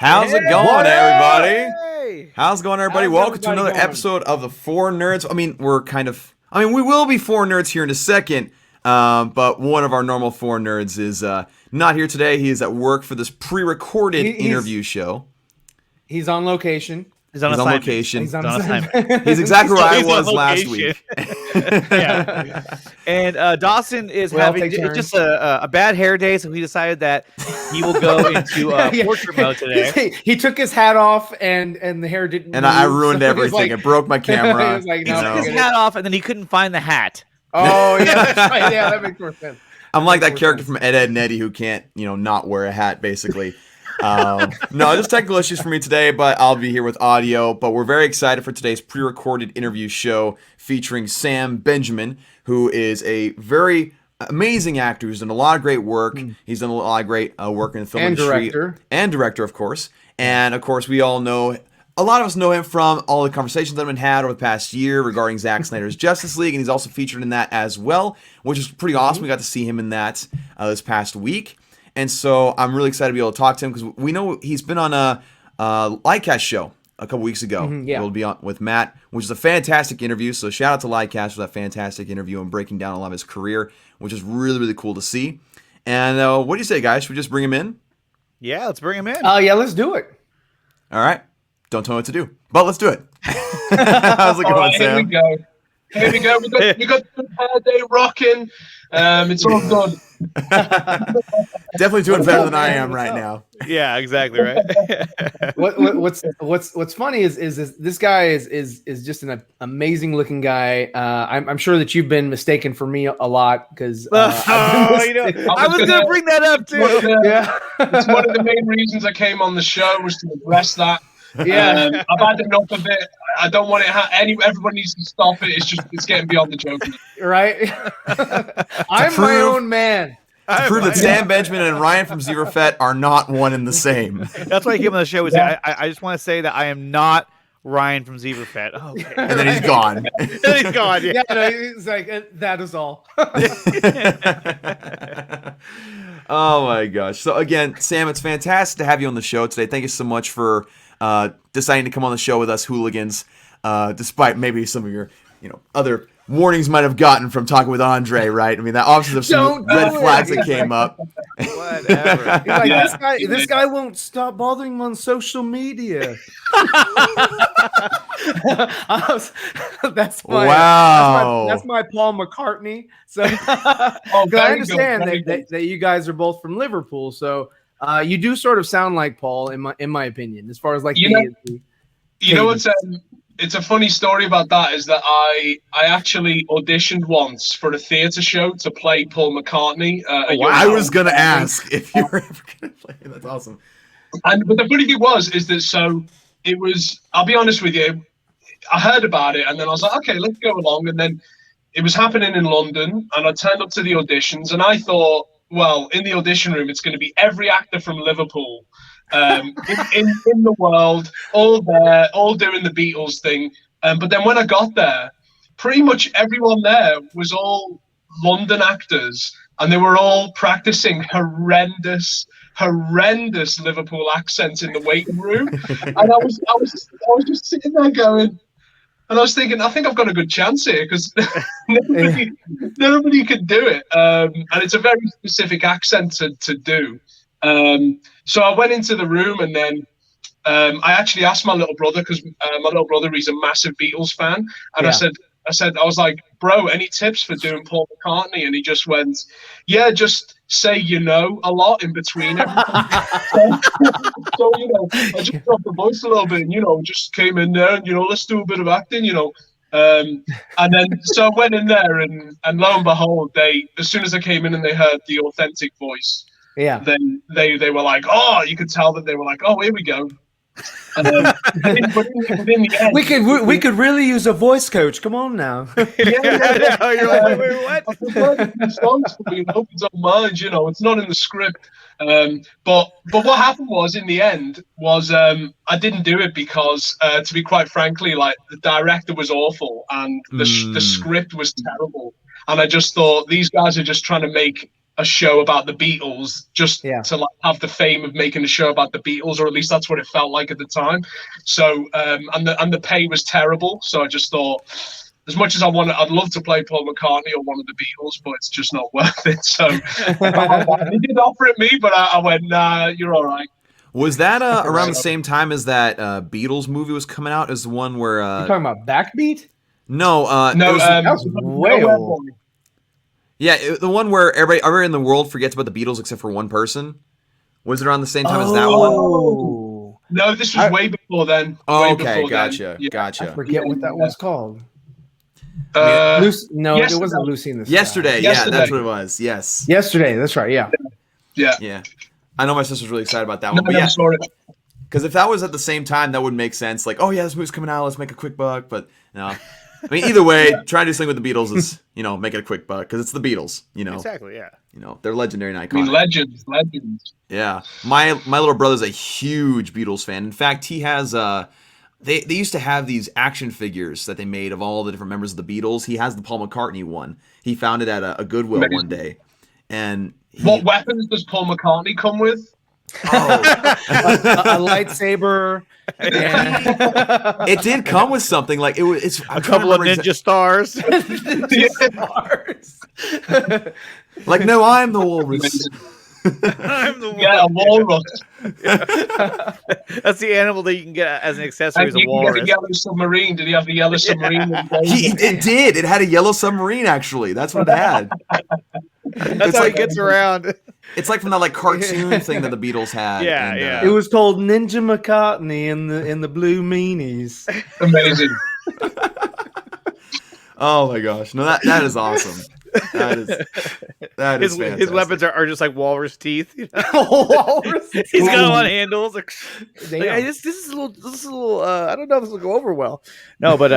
How's it going, everybody? Hey! How's it going, everybody? Welcome to another episode of the Four Nerds. We will be four nerds here in a second, but one of our normal four nerds is not here today. He is at work for this pre-recorded interview show. He's on location. He's on location. He's on assignment. He's exactly where I was last week. Yeah. And Dawson is having just a bad hair day, so he decided that he will go into portrait mode today. He took his hat off, and the hair didn't. And I ruined everything. It broke my camera. He was like, he took his hat off, and then he couldn't find the hat. Oh yeah, that's right. Yeah, that makes more sense. I'm like that character from Ed, Edd and Eddy who can't, not wear a hat, basically. No, just technical issues for me today, but I'll be here with audio. But we're very excited for today's pre-recorded interview show featuring Sam Benjamin, who is a very amazing actor who's done a lot of great work. He's done a lot of great work in the film industry. And director, of course. And, of course, we all know, a lot of us know him from all the conversations that have been had over the past year regarding Zack Snyder's Justice League, and he's also featured in that as well, which is pretty awesome. We got to see him in that this past week. And so I'm really excited to be able to talk to him because we know he's been on a Livecast show a couple weeks ago. We'll be on with Matt, which is a fantastic interview. So shout out to Livecast for that fantastic interview and breaking down a lot of his career, which is really, really cool to see. And what do you say, guys? Should we just bring him in? Yeah, let's bring him in. Yeah, let's do it. All right. Don't tell me what to do, but let's do it. How's it going, Sam? Here we go. We got the hair day rocking. It's all good. Definitely doing better than I am right now. Yeah, exactly right. What's funny is this guy is just an amazing looking guy. I'm sure that you've been mistaken for me a lot because I was gonna bring that up too. It's one of the main reasons I came on the show was to address that. Yeah, I've had enough of it. I don't want it. Everyone needs to stop it. It's getting beyond the joke. Right? I'm my own man. To prove that Sam Benjamin and Ryan from Zeeverfett are not one and the same. That's why I came on the show. I just want to say that I am not Ryan from Zeeverfett. Okay. And then he's gone. Yeah, no, he's like, that is all. Oh my gosh. So again, Sam, it's fantastic to have you on the show today. Thank you so much for deciding to come on the show with us hooligans, despite maybe some of your, other warnings might have gotten from talking with Andre, right? I mean, that obviously there's some red flags that came up. Whatever. Like, this guy won't stop bothering him on social media. That's my Paul McCartney. So I understand that you guys are both from Liverpool, so you do sort of sound like Paul in my opinion, as far as like it's a funny story about that is that I actually auditioned once for a theatre show to play Paul McCartney. I was going to ask if you were ever going to play it. That's awesome. But the funny thing is that it was, I'll be honest with you, I heard about it and then I was like, okay, let's go along. And then it was happening in London and I turned up to the auditions and I thought, well, in the audition room, it's going to be every actor from Liverpool in the world, all there, all doing the Beatles thing. But then when I got there, pretty much everyone there was all London actors, and they were all practicing horrendous Liverpool accents in the waiting room. And I was just sitting there going, and I was thinking, I think I've got a good chance here because nobody could do it. And it's a very specific accent to do. So I went into the room and then I actually asked my little brother because my little brother, he's a massive Beatles fan. And I was like, bro, any tips for doing Paul McCartney? And he just went, yeah, just say, a lot in between everything. so, I just dropped the voice a little bit and, just came in there and, let's do a bit of acting, and then, so I went in there and lo and behold, as soon as I came in and they heard the authentic voice, then they were like, oh, you could tell that they were like, oh, here we go. And then, but in the end, we could really use a voice coach. Come on now. You're like, wait, what? Songs for me, I hope you don't mind. It's not in the script. But what happened was in the end was I didn't do it because, to be quite frankly, like the director was awful and the script was terrible. And I just thought these guys are just trying to make a show about the Beatles just to like have the fame of making a show about the Beatles, or at least that's what it felt like at the time. So and the pay was terrible. So I just thought, as much as I'd love to play Paul McCartney or one of the Beatles, but it's just not worth it. So they did offer it me, but I went, nah, you're all right. Was that around the same time as that Beatles movie was coming out? As the one where you're talking about Backbeat? No, that was way old. Yeah, the one where everybody in the world forgets about the Beatles except for one person. Was it around the same time as that one? No, this was way before then. Oh, okay, gotcha. I forget what that was called. Yesterday. It wasn't Lucy in the Sky. Yesterday, yeah, that's what it was. Yes. Yesterday, that's right, yeah. Yeah. I know my sister's really excited about that one. But yeah, because if that was at the same time, that would make sense. Like, oh yeah, this movie's coming out, let's make a quick buck. But no. I mean, either way, trying to do something with the Beatles is, make it a quick buck because it's the Beatles, Exactly, yeah. They're legendary and iconic. I mean, legends. Yeah. My little brother's a huge Beatles fan. In fact, he has they used to have these action figures that they made of all the different members of the Beatles. He has the Paul McCartney one. He found it at a Goodwill one day. And what weapons does Paul McCartney come with? A lightsaber. It did come with something like it's a couple of ninja stars. Like, no, I'm the walrus. I'm the a walrus. That's the animal that you can get as an accessory. As a walrus. Get the yellow submarine. Did he have the yellow submarine? It did. It had a yellow submarine. Actually, that's what it had. That's how it gets around. It's like from that like cartoon thing that the Beatles had. Yeah. It was called Ninja McCartney in the Blue Meanies. Amazing. Oh my gosh! No, that is awesome. That is fantastic. His weapons are just like walrus teeth. Walrus. He's got them on handles. This is a little. I don't know if this will go over well. No, but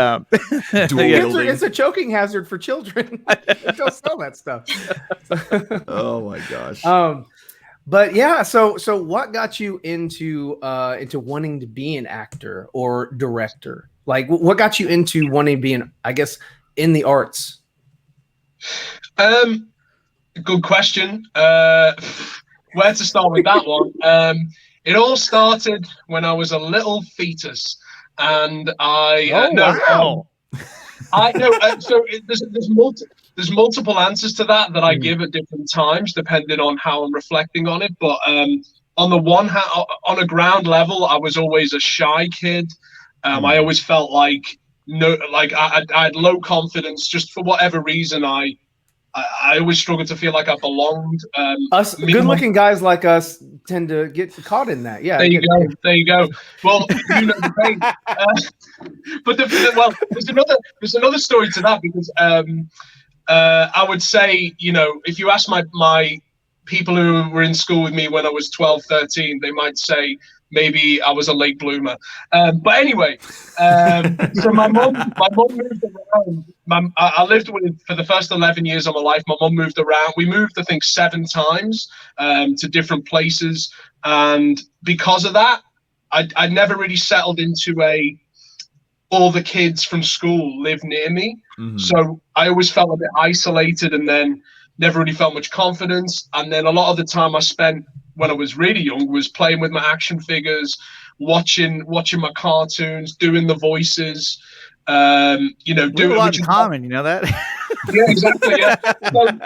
it's a choking hazard for children. Don't sell that stuff. Oh my gosh. But yeah. So what got you into wanting to be an actor or director? Like, what got you into wanting to be in the arts? Good question. Where to start with that one? It all started when I was a little fetus, and I there's multiple answers to that I give at different times depending on how I'm reflecting on it. But on the one hand, on a ground level, I was always a shy kid. I always felt like I had low confidence just for whatever reason. I always struggled to feel like I belonged. Us good-looking guys like us tend to get caught in that. Yeah. There you go. Well, you know the pain. But there's another story to that because I would say, if you ask my people who were in school with me when I was 12, 13, they might say maybe I was a late bloomer. But anyway, so my mom moved around. I lived with, for the first 11 years of my life, my mom moved around. We moved, I think, 7 times to different places. And because of that, I never really settled into all the kids from school live near me. Mm-hmm. So I always felt a bit isolated and then never really felt much confidence. And then a lot of the time I spent when I was really young was playing with my action figures, watching my cartoons, doing the voices, doing a lot in common, you know that? Yeah, exactly. Yeah.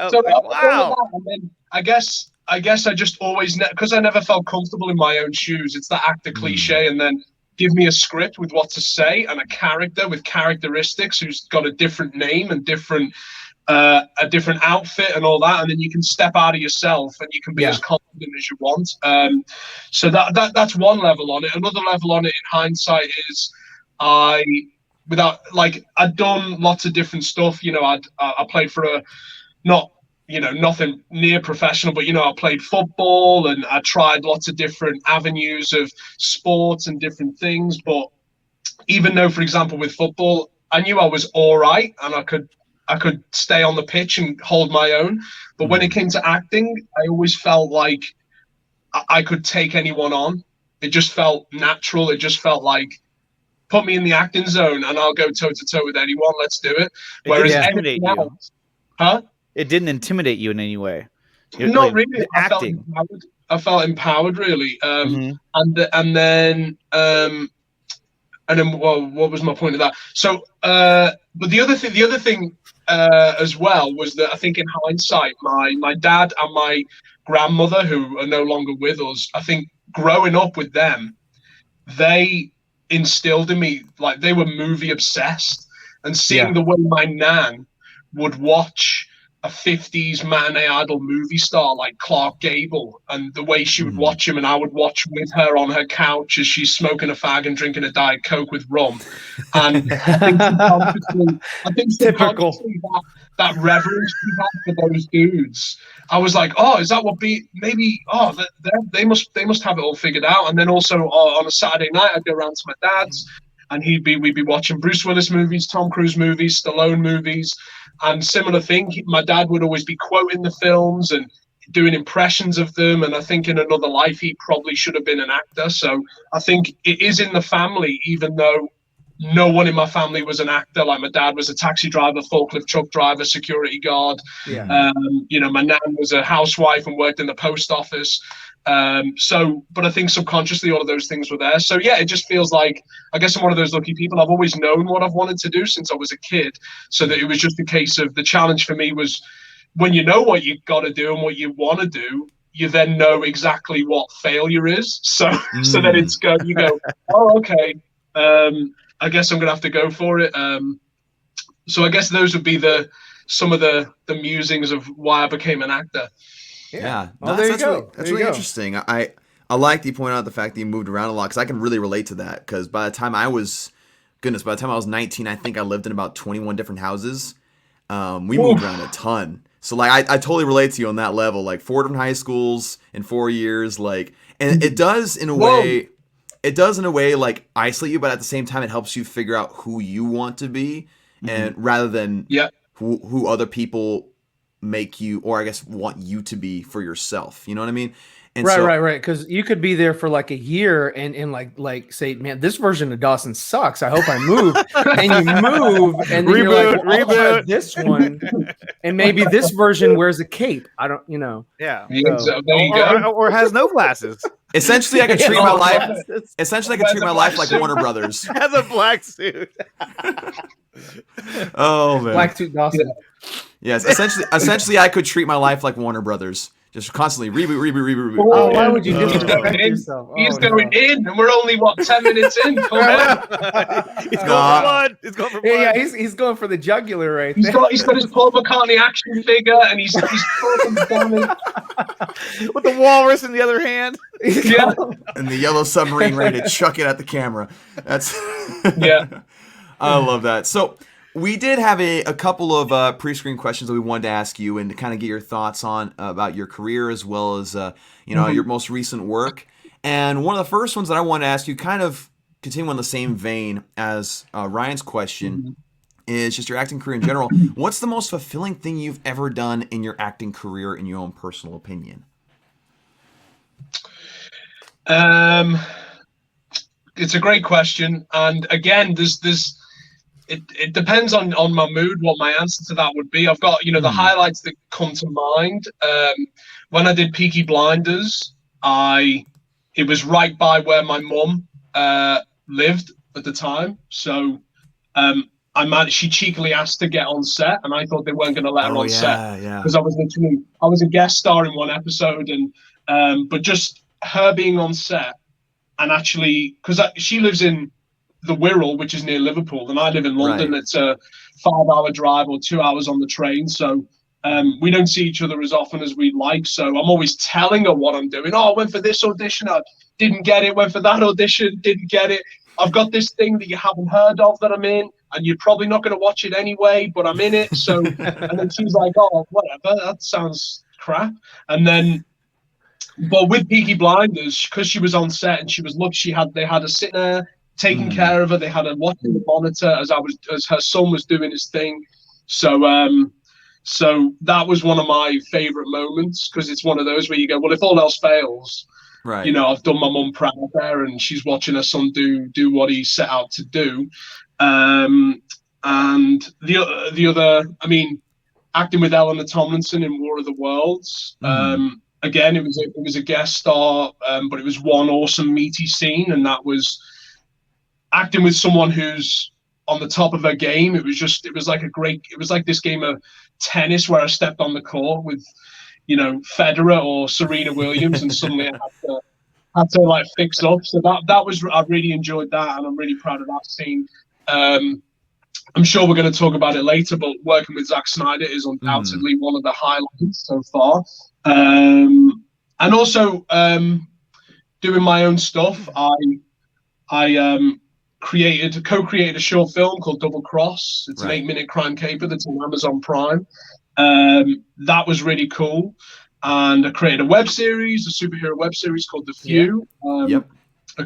So wow. And then I guess I just always, because I never felt comfortable in my own shoes. It's that actor cliche, and then give me a script with what to say and a character with characteristics who's got a different name and a different outfit and all that, and then you can step out of yourself and you can be as confident as you want. So that's one level on it. Another level on it in hindsight is I'd done lots of different stuff. I played for nothing near professional, but I played football and I tried lots of different avenues of sports and different things. But even though, for example, with football, I knew I was all right and I could stay on the pitch and hold my own. But when it came to acting, I always felt like I could take anyone on. It just felt natural. It just felt like, put me in the acting zone and I'll go toe to toe with anyone. Let's do it. Whereas anything else, it didn't intimidate you in any way. Not really. I felt empowered, really. And then what was my point of that? So, but the other thing as well was that I think in hindsight, my dad and my grandmother, who are no longer with us, I think growing up with them, they instilled in me, like, they were movie obsessed, and seeing the way my nan would watch a 50s matinee idol movie star like Clark Gable, and the way she would watch him, and I would watch with her on her couch as she's smoking a fag and drinking a Diet Coke with rum. And I think subconsciously that reverence we had for those dudes, I was like, oh, is that what they must have it all figured out. And then also on a Saturday night, I'd go around to my dad's, and we'd be watching Bruce Willis movies, Tom Cruise movies, Stallone movies. And similar thing, my dad would always be quoting the films and doing impressions of them. And I think in another life, he probably should have been an actor. So I think it is in the family, even though no one in my family was an actor. Like, my dad was a taxi driver, forklift truck driver, security guard. My nan was a housewife and worked in the post office. But I think subconsciously all of those things were there. So yeah, it just feels like, I guess I'm one of those lucky people. I've always known what I've wanted to do since I was a kid. So that it was just a case of, the challenge for me was, when you know what you got to do and what you want to do, you then know exactly what failure is. So so then you go, oh, okay, I guess I'm gonna have to go for it. So I guess those would be some of the musings of why I became an actor. Yeah. No, that's really interesting. I like that you point out the fact that you moved around a lot, because I can really relate to that. Because by the time I was 19, I think I lived in about 21 different houses. We moved around a ton. So like I totally relate to you on that level. Like 4 different high schools in 4 years. Like, and it does in a way. It does in a way like isolate you, but at the same time, it helps you figure out who you want to be, and rather than who other people make you, or I guess want you to be for yourself. You know what I mean? And right. Because you could be there for like a year and like say, man, this version of Dawson sucks. I hope I move. And you move, and then you're like, well, I'll try this one, and maybe this version wears a cape. I don't, Yeah. So there you go. Or has no glasses. Essentially, I could treat my life. Essentially, I could treat my life like Warner Brothers. Has a black suit. Oh man, black suit Dawson. Yes, essentially, I could treat my life like Warner Brothers. Just constantly reboot. Oh, why would you disrespect yourself? He's going in, and we're only 10 minutes in. He's going for blood. He's going for blood. Yeah, he's going for the jugular right there. He's got his Paul McCartney action figure, and he's talking with the walrus in the other hand. Yeah, and the yellow submarine ready to chuck it at the camera. That's yeah. I love that. So we did have a couple of pre-screen questions that we wanted to ask you, and to kind of get your thoughts on about your career, as well as your most recent work. And one of the first ones that I want to ask you, kind of continuing on the same vein as Ryan's question, is just your acting career in general. What's the most fulfilling thing you've ever done in your acting career, in your own personal opinion? It's a great question, and again, it depends on my mood what my answer to that would be. I've got the highlights that come to mind. When I did Peaky Blinders, it was right by where my mum lived at the time, so she cheekily asked to get on set, and I thought they weren't going to let her on set because I was a guest star in one episode, and but just her being on set, and actually, because she lives in the Wirral, which is near Liverpool, and I live in London. Right. It's a 5-hour drive or 2 hours on the train, so we don't see each other as often as we'd like. So I'm always telling her what I'm doing. Oh, I went for this audition, I didn't get it. Went for that audition, didn't get it. I've got this thing that you haven't heard of that I'm in, and you're probably not going to watch it anyway, but I'm in it. So, and then she's like, oh, whatever, that sounds crap. And then, but with Peaky Blinders, because she was on set and they had a sit there taking care of her. They had her watching the monitor as her son was doing his thing. So so that was one of my favorite moments, because it's one of those where you go, well, if all else fails, right, I've done my mum proud there, and she's watching her son do what he set out to do. And the other, I mean, acting with Eleanor Tomlinson in War of the Worlds. Again, it was a guest star, but it was one awesome meaty scene, and that was acting with someone who's on the top of her game. It was like this game of tennis where I stepped on the court with, Federer or Serena Williams, and suddenly I had to like fix up. So I really enjoyed that, and I'm really proud of that scene. I'm sure we're going to talk about it later, but working with Zack Snyder is undoubtedly one of the highlights so far. And also doing my own stuff. I co-created a short film called Double Cross. It's an 8-minute crime caper that's on Amazon Prime. That was really cool. And I created a web series, a superhero web series called The Few. I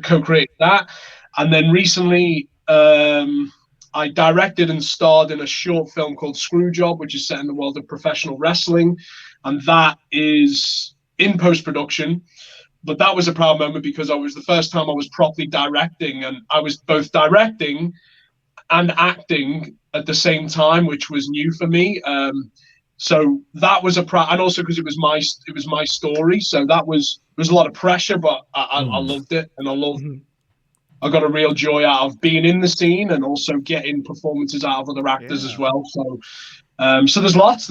co-created that. And then recently, I directed and starred in a short film called Screwjob, which is set in the world of professional wrestling. And that is in post-production. But that was a proud moment because it was the first time I was properly directing, and I was both directing and acting at the same time, which was new for me. So that was a proud, and also because it was my story. So there was a lot of pressure, but I loved it, and I got a real joy out of being in the scene and also getting performances out of other actors as well. So, so there's lots.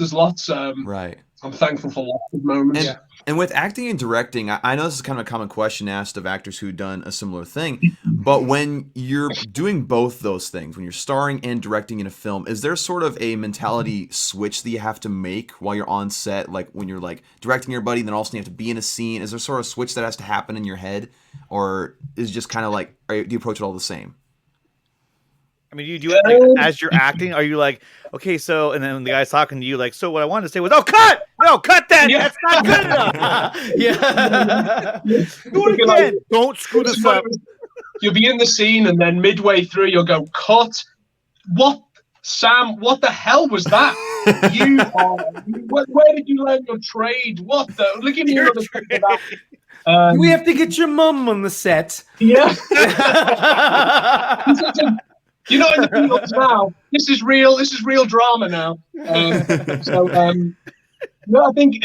Right. I'm thankful for lots of moments. And with acting and directing, I know this is kind of a common question asked of actors who've done a similar thing, but when you're doing both those things, when you're starring and directing in a film, is there sort of a mentality switch that you have to make while you're on set? Like when you're like directing your buddy, then also you have to be in a scene. Is there sort of a switch that has to happen in your head? Or is it just kind of like, do you approach it all the same? I mean, do you do it like, as you're acting? Are you like, okay, so, and then the guy's talking to you like, so what I wanted to say was, oh, cut! No, cut that! Yeah. That's not good enough! Do it again! Don't screw this up. You'll be in the scene, and then midway through, you'll go, cut! What? Sam, what the hell was that? Where did you learn your trade? What the? Look at you. We have to get your mum on the set. Yeah. You're not in the fields now. This is real drama now. No, I think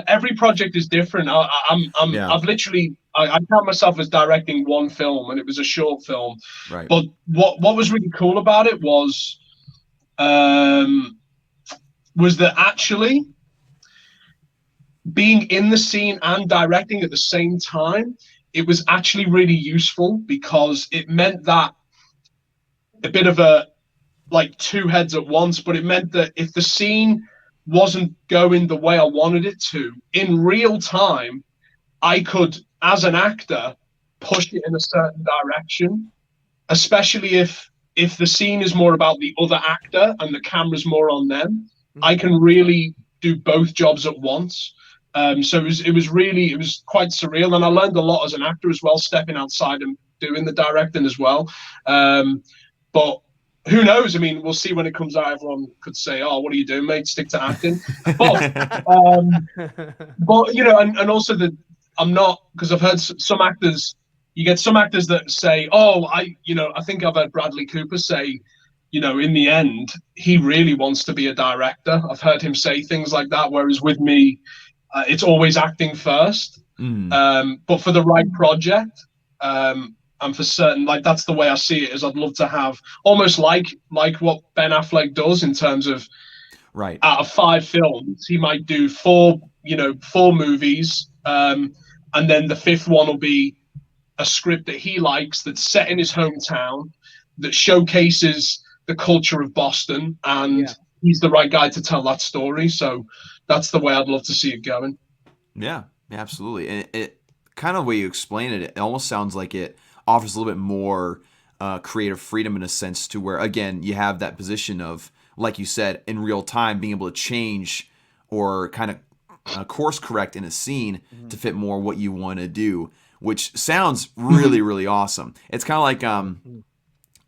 every project is different. I've literally I count myself as directing one film, and it was a short film. Right. But what was really cool about it was that actually being in the scene and directing at the same time, it was actually really useful because it meant that a bit of a like two heads at once, but it meant that if the scene wasn't going the way I wanted it to, in real time, I could, as an actor, push it in a certain direction, especially if the scene is more about the other actor and the camera's more on them. I can really do both jobs at once. So it was quite surreal, and I learned a lot as an actor as well, stepping outside and doing the directing as well. But who knows? I mean, we'll see when it comes out. Everyone could say, "Oh, what are you doing, mate? Stick to acting." But and also I'm not, because I've heard some actors. You get some actors that say, "Oh, I think I've heard Bradley Cooper say, in the end, he really wants to be a director." I've heard him say things like that. Whereas with me, it's always acting first. But for the right project. And for certain, like that's the way I see it. Is I'd love to have almost like what Ben Affleck does in terms of, right, out of 5 films, he might do 4 movies, and then the 5th one will be a script that he likes that's set in his hometown, that showcases the culture of Boston, and he's the right guy to tell that story. So that's the way I'd love to see it going. Yeah, absolutely. And it kind of the way you explain it, it almost sounds like it offers a little bit more creative freedom in a sense, to where, again, you have that position of, like you said, in real time, being able to change or kind of course correct in a scene to fit more what you want to do, which sounds really, really awesome. It's kind of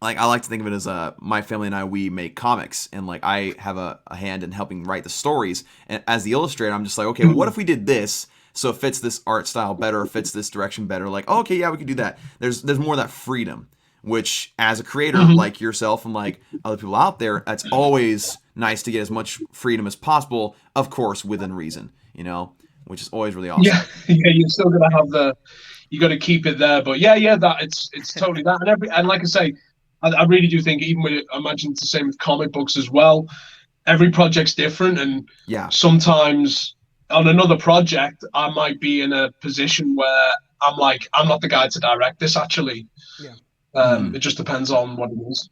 like I like to think of it as my family and I, we make comics, and like I have a hand in helping write the stories. And as the illustrator, I'm just like, okay, well, what if we did this? So it fits this art style better, or fits this direction better. Like, oh, okay, yeah, we could do that. There's more of that freedom, which as a creator like yourself and like other people out there, that's always nice to get as much freedom as possible, of course, within reason, you know, which is always really awesome. Yeah, you're still gonna have you got to keep it there, but that it's totally that, and like I say, I really do think even with, I imagine it's the same with comic books as well. Every project's different, and sometimes on another project, I might be in a position where I'm like, I'm not the guy to direct this actually. It just depends on what it is.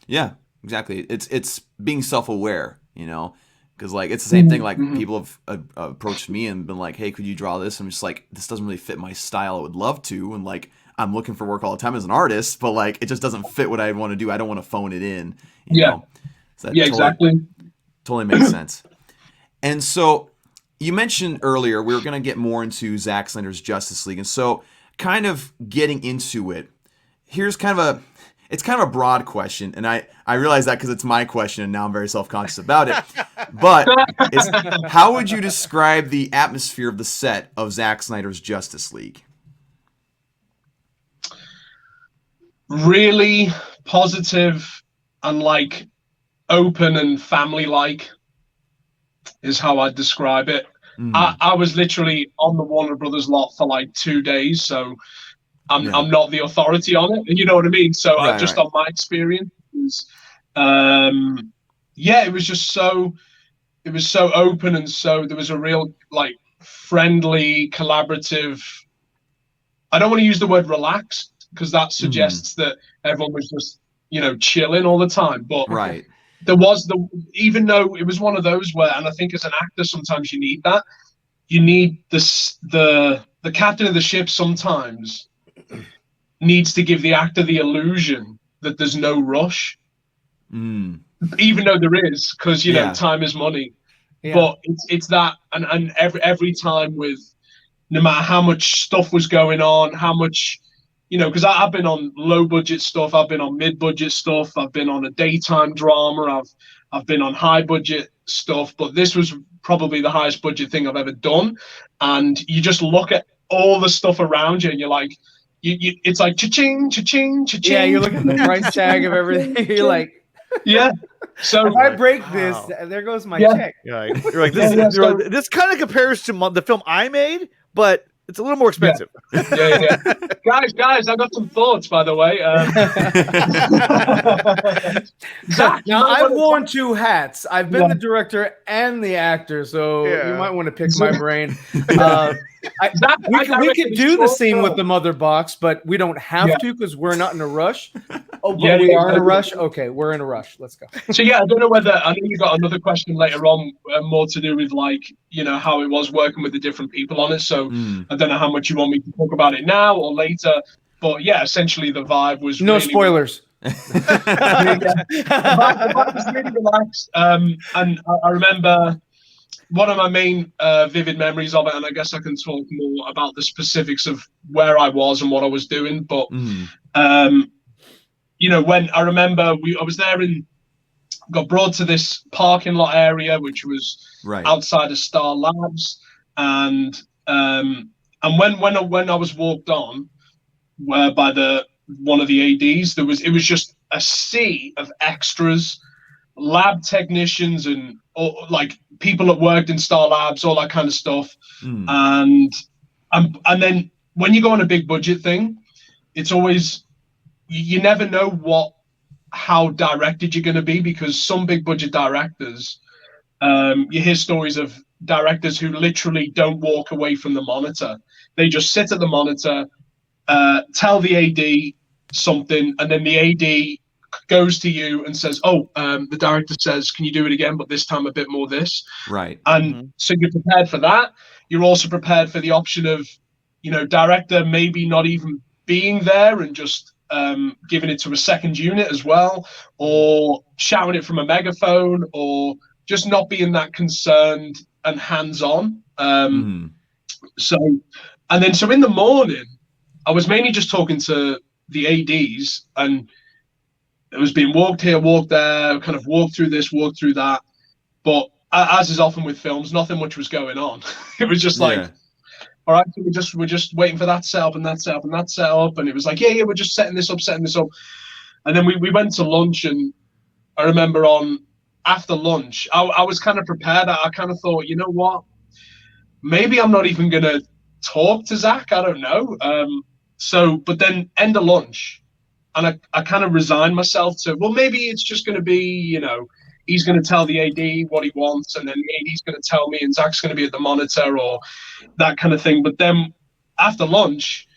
Yeah, exactly. It's being self-aware, you know, because like it's the same thing. Like people have approached me and been like, "Hey, could you draw this?" I'm just like, this doesn't really fit my style. I would love to, and like I'm looking for work all the time as an artist, but like it just doesn't fit what I want to do. I don't want to phone it in. You know? So Exactly. Totally makes sense. And so you mentioned earlier we were going to get more into Zack Snyder's Justice League, and so kind of getting into it. Here's kind of a broad question, and I realize that because it's my question, and now I'm very self-conscious about it. But how would you describe the atmosphere of the set of Zack Snyder's Justice League? Really positive and like open and family-like is how I'd describe it. I was literally on the Warner Brothers lot for like 2 days, so I'm not the authority on it, you know what I mean? So on my experience, it was just so open, and so there was a real like friendly, collaborative. I don't want to use the word relaxed because that suggests that everyone was just, you know, chilling all the time. But there was even though it was one of those where, and I think as an actor sometimes you need that. You need the captain of the ship sometimes needs to give the actor the illusion that there's no rush, even though there is, because you know time is money. But it's that, and every time with, no matter how much stuff was going on, how much, you know, because I've been on low budget stuff, I've been on mid budget stuff, I've been on a daytime drama, I've been on high budget stuff, but this was probably the highest budget thing I've ever done. And you just look at all the stuff around you and you're like, it's like cha-ching, cha-ching, cha-ching. Yeah, you're looking at the price tag of everything. You're like, so if I break this, there goes my check. You're like, this kind of compares to the film I made, but it's a little more expensive. Guys, I got some thoughts, by the way. Zack, now I've worn 2 hats. I've been the director and the actor, so you might want to pick my brain. We could do the scene with the mother box, but we don't have to because we're not in a rush. Oh, but we are in a rush? Okay, we're in a rush. Let's go. So I don't know whether, I know you got another question later on, more to do with like, you know, how it was working with the different people on it. So I don't know how much you want me to talk about it now or later, but essentially the vibe was no spoilers. The vibe was really relaxed. And I remember one of my main vivid memories of it, and I guess I can talk more about the specifics of where I was and what I was doing. But you know, when I remember I was there and got brought to this parking lot area, which was outside of Star Labs, and when I was walked on, by one of the ADs, it was just a sea of extras, lab technicians, and like people that worked in Star Labs, all that kind of stuff. And then when you go on a big budget thing, it's always, you never know how directed you're going to be, because some big budget directors, you hear stories of directors who literally don't walk away from the monitor. They just sit at the monitor, tell the AD something, and then the AD goes to you and says, the director says, can you do it again, but this time a bit more this. And so you're prepared for that. You're also prepared for the option of, you know, director maybe not even being there and just giving it to a second unit as well, or shouting it from a megaphone, or just not being that concerned and hands-on. So in the morning, I was mainly just talking to the ADs, and it was being walked here, walked there, kind of walked through this, walked through that. But as is often with films, nothing much was going on. It was just like, all right, so we're just waiting for that set up and that set up and that set up. And it was like, yeah, we're just setting this up. And then we went to lunch, and I remember after lunch, I was kind of prepared. I kind of thought, you know what? Maybe I'm not even going to talk to Zack. I don't know. But then end of lunch, and I kind of resigned myself to, well, maybe it's just going to be, you know, he's going to tell the AD what he wants, and then maybe he's going to tell me, and Zack's going to be at the monitor or that kind of thing. But then after lunch,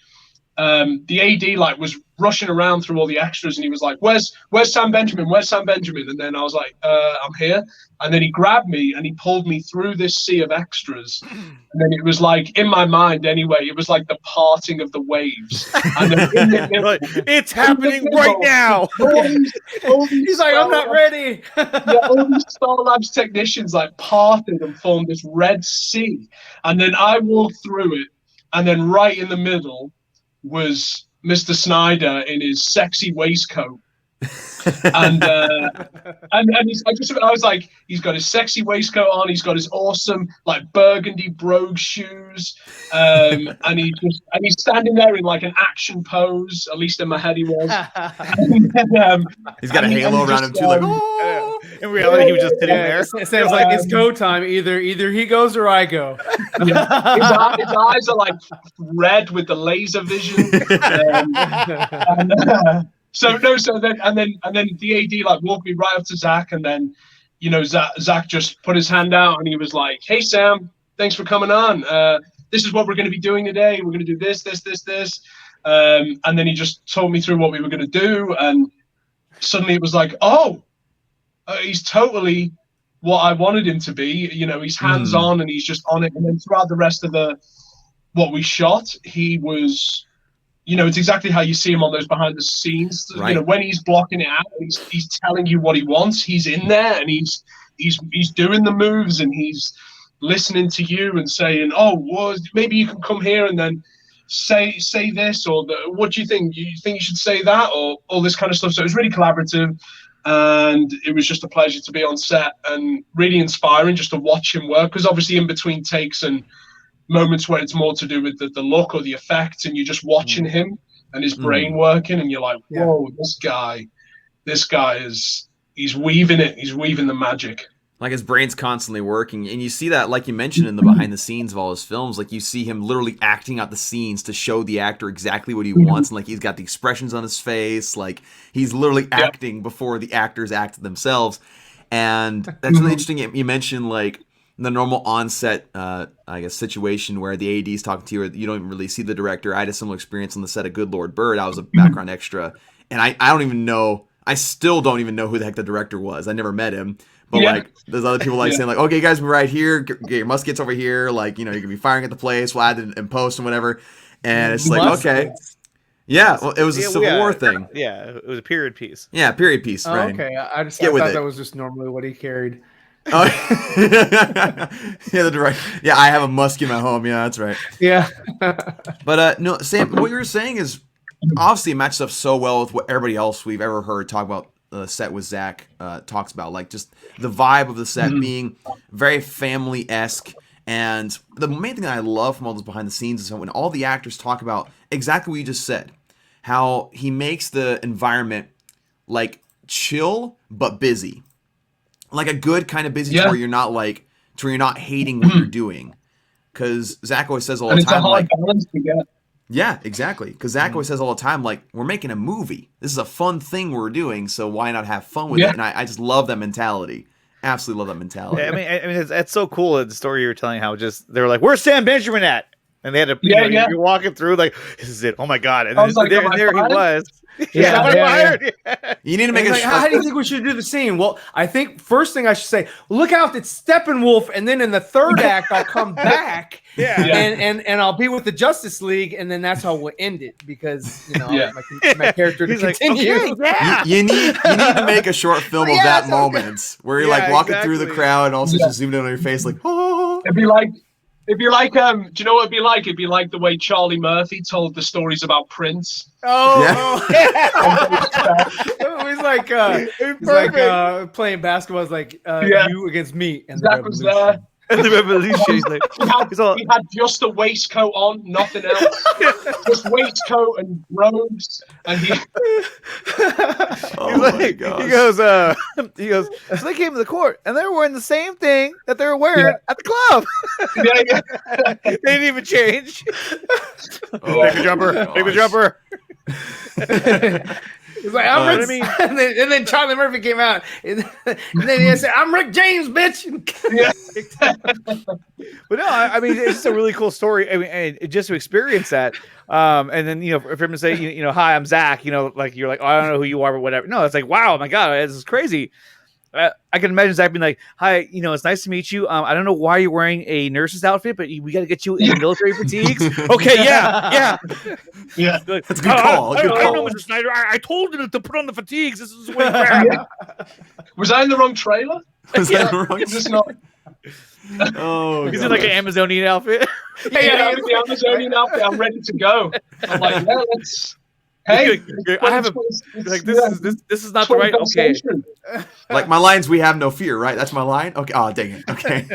the AD like was rushing around through all the extras, and he was like, where's Sam Benjamin? Where's Sam Benjamin? And then I was like, I'm here. And then he grabbed me and he pulled me through this sea of extras. And then it was like, in my mind anyway, it was like the parting of the waves. And then in the middle, it's happening right now. He's like, I'm not ready. Yeah, all these Star Labs technicians like parted and formed this red sea. And then I walked through it, and then right in the middle was Mr. Snyder in his sexy waistcoat. And I was like, he's got his sexy waistcoat on, he's got his awesome like burgundy brogue shoes, and he's standing there in like an action pose, at least in my head he was. He's got a halo around him too, like, oh. In reality, he was just sitting there. It sounds like it's go time. Either he goes or I go. Yeah. His eyes are like red with the laser vision. So then the AD like walked me right up to Zack, and then, you know, Zack just put his hand out and he was like, "Hey Sam, thanks for coming on. This is what we're going to be doing today. We're going to do this. And then he just told me through what we were going to do, and suddenly it was like, oh, he's totally what I wanted him to be. You know, he's hands on and he's just on it. And then throughout the rest of what we shot, he was, you know, it's exactly how you see him on those behind the scenes. Right. You know, when he's blocking it out, he's telling you what he wants. He's in there and he's doing the moves, and he's listening to you and saying, "Oh, well, maybe you can come here and then say this, or what do you think? You think you should say that, or all this kind of stuff." So it was really collaborative, and it was just a pleasure to be on set and really inspiring just to watch him work. Because obviously, in between takes and moments where it's more to do with the look or the effects, and you're just watching him and his brain working, and you're like, whoa, this guy he's weaving it. He's weaving the magic. Like his brain's constantly working. And you see that, like you mentioned, in the behind the scenes of all his films. Like you see him literally acting out the scenes to show the actor exactly what he wants. And like he's got the expressions on his face. Like he's literally acting before the actors act themselves. And that's really interesting. You mentioned like the normal on-set, I guess, situation where the AD's talking to you, or you don't even really see the director. I had a similar experience on the set of Good Lord Bird. I was a background extra, and I still don't even know who the heck the director was. I never met him, but like there's other people like saying like, okay, guys, we're right here. Get your muskets over here. Like, you know, you're gonna be firing at the place. We'll add it in post and whatever. And it's like, okay. Yeah, well, it was a Civil War thing. Yeah, it was a period piece. Yeah, period piece. Oh, right. Okay, I thought that was just normally what he carried. Oh, yeah, the director. Yeah, I have a muskie in my home. Yeah, that's right. Yeah. But no, Sam, what you were saying is obviously it matches up so well with what everybody else we've ever heard talk about the set with Zack talks about, like just the vibe of the set being very family-esque. And the main thing that I love from all this behind the scenes is when all the actors talk about exactly what you just said, how he makes the environment like chill but busy. Like a good kind of busy to where you're not hating what you're doing. Because Zack always says all the time, it's a hard balance to get. Yeah, exactly. Because Zack always says all the time, like, we're making a movie. This is a fun thing we're doing, so why not have fun with it? And I just love that mentality. Absolutely love that mentality. Yeah, I mean, it's so cool. The story you were telling, how just they were like, "Where's Sam Benjamin at?" And they had to, you're walking through, like, "This is it. Oh my god!" And then there he was. Yeah. You need to make how do you think we should do the scene? Well, I think first thing I should say, look out, it's Steppenwolf, and then in the third act I'll come back and I'll be with the Justice League, and then that's how we'll end it, because you know my character to continue. Like, you need to make a short film of that moment where you're like walking through the crowd and also just zooming in on your face like, oh. It'd be like, do you know what it'd be like? It'd be like the way Charlie Murphy told the stories about Prince. It was like playing basketball. It's like you against me. And Zack was there. And the Revolution, he's like, he had just a waistcoat on, nothing else. Just waistcoat and robes. And he goes, so they came to the court and they were wearing the same thing that they were wearing at the club. They didn't even change. Take the jumper. He's like, I'm Rick. And then Charlie Murphy came out. And then he said, I'm Rick James, bitch. But no, I mean, it's just a really cool story. I mean, and just to experience that. And then, for him to say, hi, I'm Zack, like, you're like, oh, I don't know who you are, but whatever. No, it's like, wow, my God, this is crazy. I can imagine Zack being like, hi, it's nice to meet you. I don't know why you're wearing a nurse's outfit, but we got to get you in military fatigues. Okay, yeah. Like, that's a good call. I don't know, Mr. Snyder. I told him to put on the fatigues. This is way crap. Was I in the wrong trailer? Was that the wrong? Is this not? Oh, he's in like an Amazonian outfit. Yeah, I'm in the Amazonian outfit. I'm ready to go. I'm like, yeah, let's. Hey, I have this is not the right. Okay, like my lines, we have no fear, right? That's my line. Okay. Oh, dang it. Okay.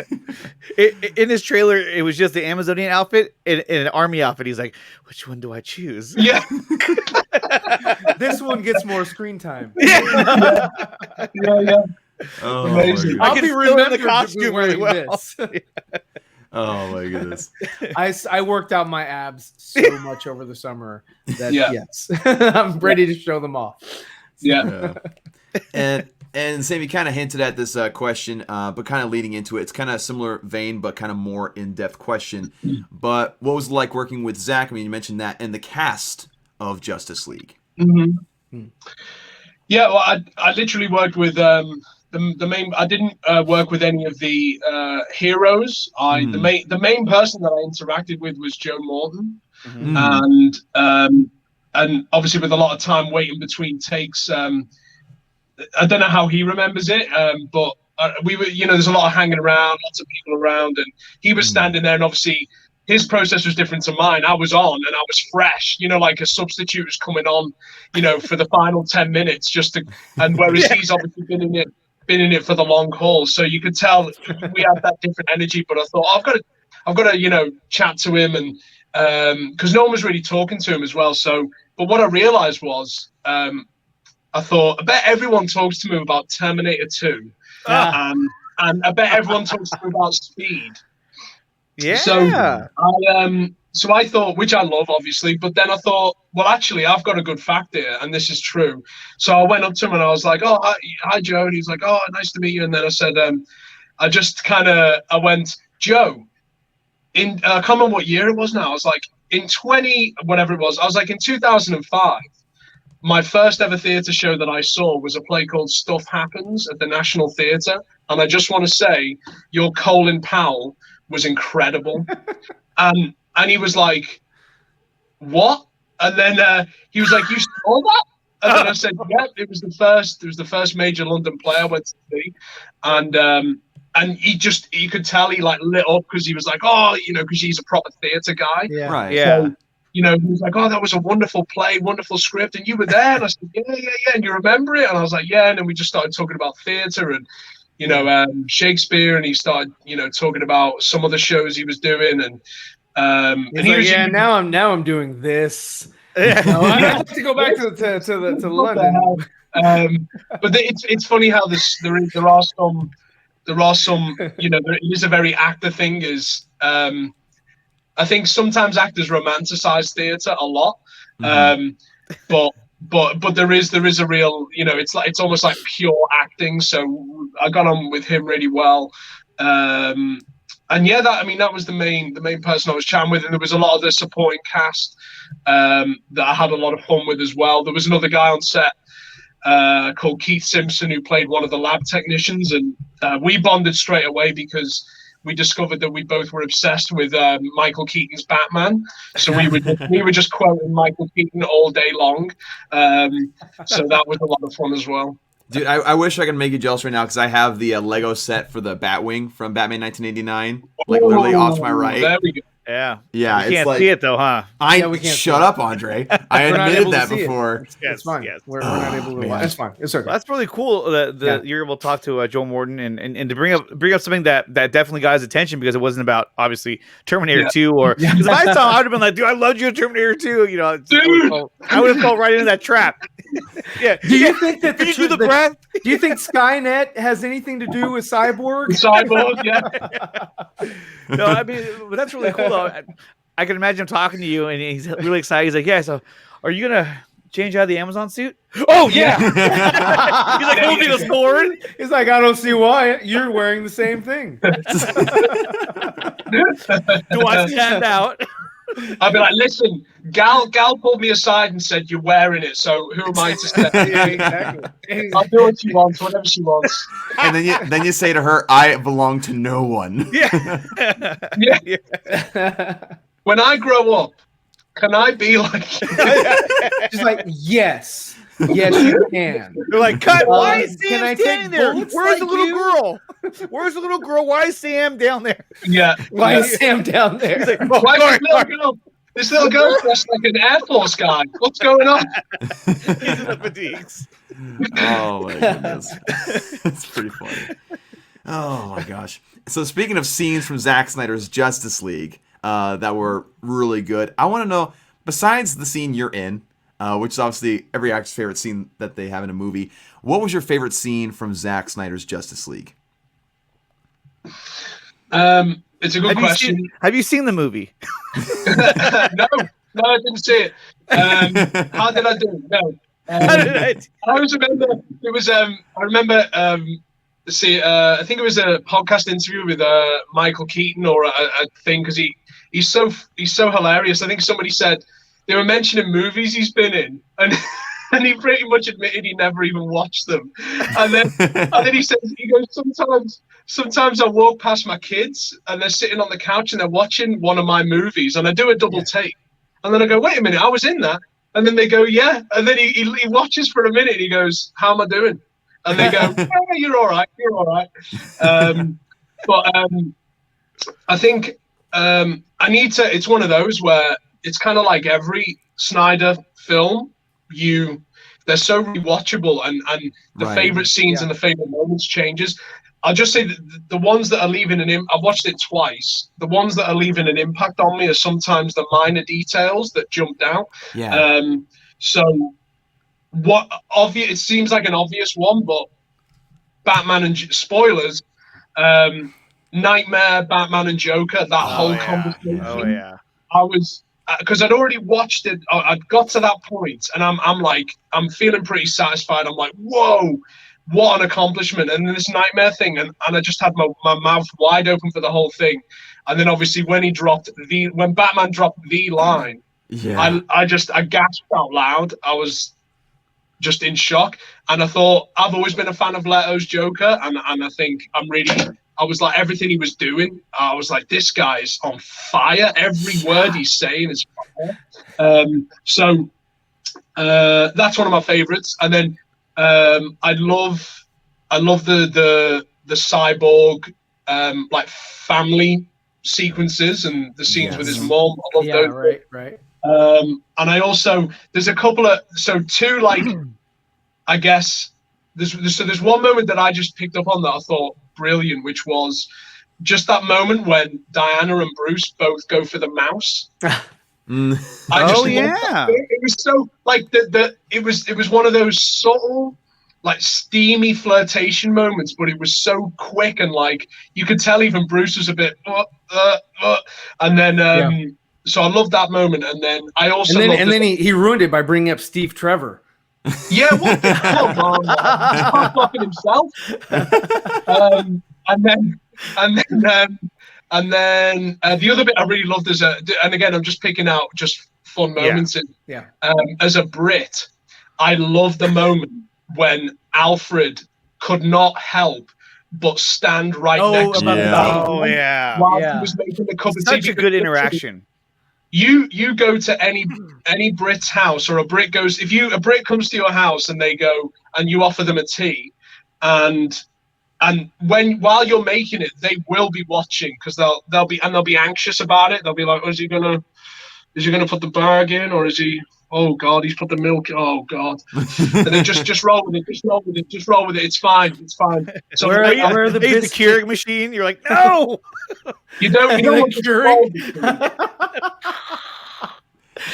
In his trailer, it was just the Amazonian outfit and an army outfit. He's like, which one do I choose? Yeah. This one gets more screen time. Yeah. Oh, amazing. I can be remember the costume really well. Oh my goodness! I worked out my abs so much over the summer that yes, I'm ready to show them off. Yeah. And Sam, you kind of hinted at this question, but kind of leading into it, it's kind of a similar vein, but kind of more in-depth question. But what was it like working with Zack? I mean, you mentioned that, and the cast of Justice League. Mm-hmm. Yeah, well, I literally worked with the main. I didn't work with any of the heroes. The main person that I interacted with was Joe Morton, and obviously with a lot of time waiting between takes. I don't know how he remembers it, but we were, there's a lot of hanging around, lots of people around, and he was standing there, and obviously his process was different to mine. I was on, and I was fresh, like a substitute was coming on, for the final 10 minutes, and whereas he's obviously been in it for the long haul, so you could tell we had that different energy. But I thought I've got to chat to him, and because no one was really talking to him as well. So, but what I realized was, I thought, I bet everyone talks to me about Terminator 2. And I bet everyone talks to me about Speed. Yeah. So I thought, which I love, obviously, but then I thought, well, actually, I've got a good fact here, and this is true. So I went up to him and I was like, oh, hi, Joe. And he's like, oh, nice to meet you. And then I said, I went, Joe, I can't remember what year it was now. I was like, in 2005, my first ever theatre show that I saw was a play called Stuff Happens at the National Theatre. And I just want to say, your Colin Powell was incredible. And he was like, what? And then he was like, you saw that? And then I said, yeah, it was the first major London play I went to see. And you could tell he like lit up because he was like, oh, because he's a proper theatre guy. Yeah. Right. Yeah. So, he was like, oh, that was a wonderful play, wonderful script. And you were there. And I said, yeah. And you remember it? And I was like, yeah. And then we just started talking about theatre and, Shakespeare. And he started, talking about some of the shows he was doing. And he was like, now I'm doing this. I have to go back to London. But it's funny how there are some, it is a very actor thing is, I think sometimes actors romanticize theatre a lot, but there is a real, it's almost like pure acting. So I got on with him really well, and yeah, that was the main person I was chatting with, and there was a lot of the supporting cast that I had a lot of fun with as well. There was another guy on set called Keith Simpson who played one of the lab technicians, and we bonded straight away because we discovered that we both were obsessed with Michael Keaton's Batman. So we were just quoting Michael Keaton all day long. So that was a lot of fun as well. Dude, I wish I could make you jealous right now because I have the Lego set for the Batwing from Batman 1989, like literally off to my right. There we go. Yeah. Yeah, You it's can't like see it though, huh? Yeah, we can't shut see it. up, Andre. I We're not admitted able to that see it. before. It's fine. Yes. We're not able to man. watch. It's fine. It's okay. Well, that's really cool that you're able to talk to Joe Morton and to bring up something that definitely got his attention because it wasn't about obviously Terminator 2 or because if I saw him, I would have been like, dude, I loved you in Terminator 2. You know, I would have fell right into that trap. Yeah. Do you think that Did you do the breath? Do you think Skynet has anything to do with Cyborg? Cyborg, yeah. No, I mean, but that's really cool though. I can imagine him talking to you and he's really excited. He's like, yeah, so are you gonna change out of the Amazon suit? Oh yeah. He's like holding a sword. He's like, I don't see why you're wearing the same thing. Do I stand out? I'd be like, listen, Gal pulled me aside and said, you're wearing it, so who am I to say? Yeah, exactly. I'll do what she wants, whatever she wants. And then you say to her, I belong to no one. Yeah. When I grow up, can I be like you? She's like, yes, you can. They're like, cut. Why is can I Sam take standing there? bullets Where's like the little you? girl? Where's the little girl? Why is Sam down there? Yeah. Why is Sam down there? He's like, oh, Why sorry, this little girl dressed like an Air Force guy? What's going on? He's in the fatigues. Oh my goodness. It's pretty funny. Oh my gosh. So speaking of scenes from Zack Snyder's Justice League that were really good, I want to know, besides the scene you're in, which is obviously every actor's favorite scene that they have in a movie, what was your favorite scene from Zack Snyder's Justice League? It's a good question. Have you seen the movie? No, I didn't see it. How did I do? No. I remember it was. I remember. I think it was a podcast interview with Michael Keaton or a thing because he's so hilarious. I think somebody said they were mentioning movies he's been in, and he pretty much admitted he never even watched them. And then he says he goes sometimes I walk past my kids and they're sitting on the couch and they're watching one of my movies and I do a double take and then I go, wait a minute, I was in that. And then they go, yeah. And then he watches for a minute and he goes, how am I doing? And they go, oh, you're all right. You're all right. I think it's one of those where it's kind of like every Snyder film, they're so rewatchable and the favorite scenes and the favorite moments changes. I'll just say that the ones that are leaving I've watched it twice. The ones that are leaving an impact on me are sometimes the minor details that jumped out. Yeah. So it seems like an obvious one, but Batman and spoilers, Nightmare, Batman and Joker, that whole conversation. Oh yeah. I was because I'd already watched it. I'd got to that point, and I'm feeling pretty satisfied. I'm like, whoa. What an accomplishment. And then this Nightmare thing, and I just had my mouth wide open for the whole thing. And then obviously when Batman dropped the line, I gasped out loud. I was just in shock. And I thought, I've always been a fan of Leto's Joker, and I think I was like, everything he was doing, I was like, this guy's on fire. Every word he's saying is fire. So that's one of my favorites. And then I love the Cyborg like family sequences and the scenes with his mom. I love those. Right. And I also there's a couple of two like I guess there's one moment that I just picked up on that I thought brilliant, which was just that moment when Diana and Bruce both go for the mouse. It was so like it was one of those subtle like steamy flirtation moments, but it was so quick and like you could tell even Bruce was a bit and then so I loved that moment. And then I also then he ruined it by bringing up Steve Trevor. Yeah, what the fuck, man? He's fucking himself. And then the other bit I really loved is and again I'm just picking out just fun moments. As a Brit, I love the moment when Alfred could not help but stand right next to him. While he was making the cup of tea. Such a good interaction. You go to any Brit's house, or a Brit comes to your house and they go and you offer them a tea, and and while you're making it, they will be watching because they'll be anxious about it. They'll be like, oh, is he gonna put the bag in, or is he? Oh God, he's put the milk. Oh God, and then just roll with it. Just roll with it. It's fine. So where are the the Keurig machine? You're like, no, you don't want to Keurig.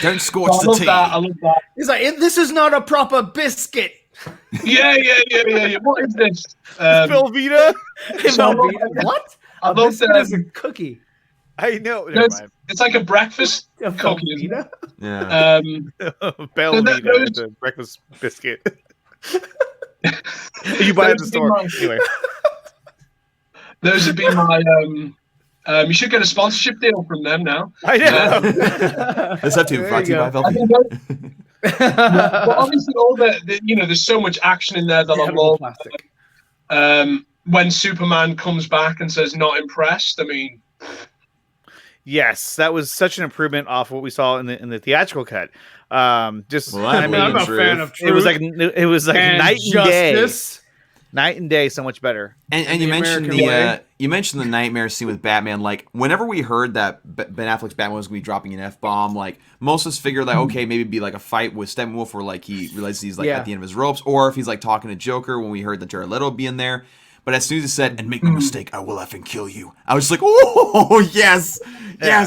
Don't scorch I the love tea. that. I love that. He's like, this is not a proper biscuit. Yeah. What is this? Velveeta. What? I A love biscuit that. is a cookie. I know. It's like a breakfast A cookie. Isn't Velveeta? it? Yeah. Velveeta, it's a breakfast biscuit. You buy it at the store anyway. Those would be my. You should get a sponsorship deal from them now. I know. This have to brought to you by I Velvet. think but obviously, all there's so much action in there that I love. Plastic. When Superman comes back and says not impressed, I mean, Yes, that was such an improvement off what we saw in the theatrical cut. Just Well, I I'm mean, a truth. fan of truth. it was like and night and day. justice. Night and day, so much better. And you the mentioned American way. you mentioned the nightmare scene with Batman. Like whenever we heard that Ben Affleck's Batman was going to be dropping an F-bomb, like most of us figured like okay, maybe it'd be like a fight with Steppenwolf where like he realizes he's like at the end of his ropes, or if he's like talking to Joker when we heard that Jared Leto would be in there. But as soon as he said, "And make no mistake, I will effing kill you," I was just like, "Oh yes." Yeah.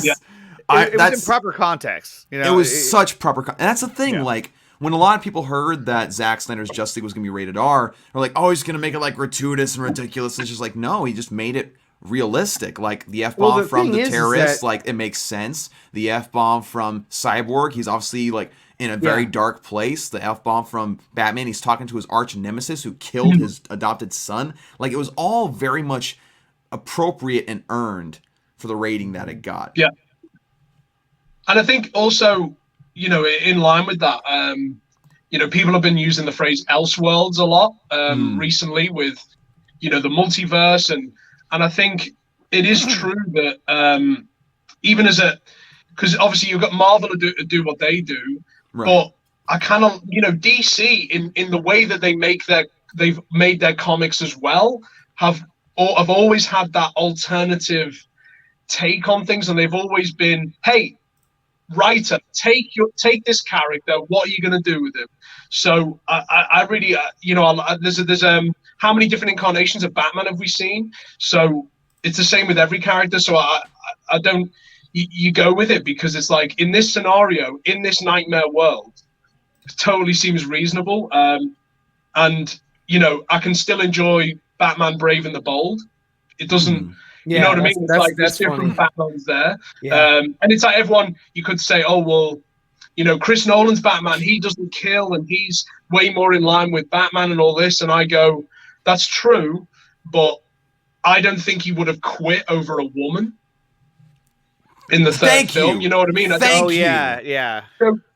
It was in proper context. You know, it was such proper. And that's the thing. Yeah. Like when a lot of people heard that Zack Snyder's Justice League was going to be rated R, they're like, "Oh, he's going to make it like gratuitous and ridiculous." And it's just like, no, he just made it realistic. Like the F-bomb the from thing the is terrorists, that- like it makes sense. The F-bomb from Cyborg, he's obviously like in a very dark place. The F-bomb from Batman, he's talking to his arch nemesis who killed his adopted son. Like it was all very much appropriate and earned for the rating that it got. Yeah. And I think also, in line with that, people have been using the phrase Elseworlds a lot recently with, the multiverse. And I think it is true that even because obviously you've got Marvel to do what they do, Right. but I kind of, DC in the way that they've made their comics as well, have always had that alternative take on things. And they've always been, hey, writer, take this character. What are you going to do with him? So I really, there's how many different incarnations of Batman have we seen? So it's the same with every character. So I don't. You go with it because it's like in this scenario, in this nightmare world, it totally seems reasonable. And I can still enjoy Batman Brave and the Bold. It doesn't. You know what I mean? It's like there's different Batmans there. Yeah. And it's like everyone, you could say, oh, well, Chris Nolan's Batman, he doesn't kill and he's way more in line with Batman and all this. And I go, that's true, but I don't think he would have quit over a woman in the third film. You know what I mean? Yeah.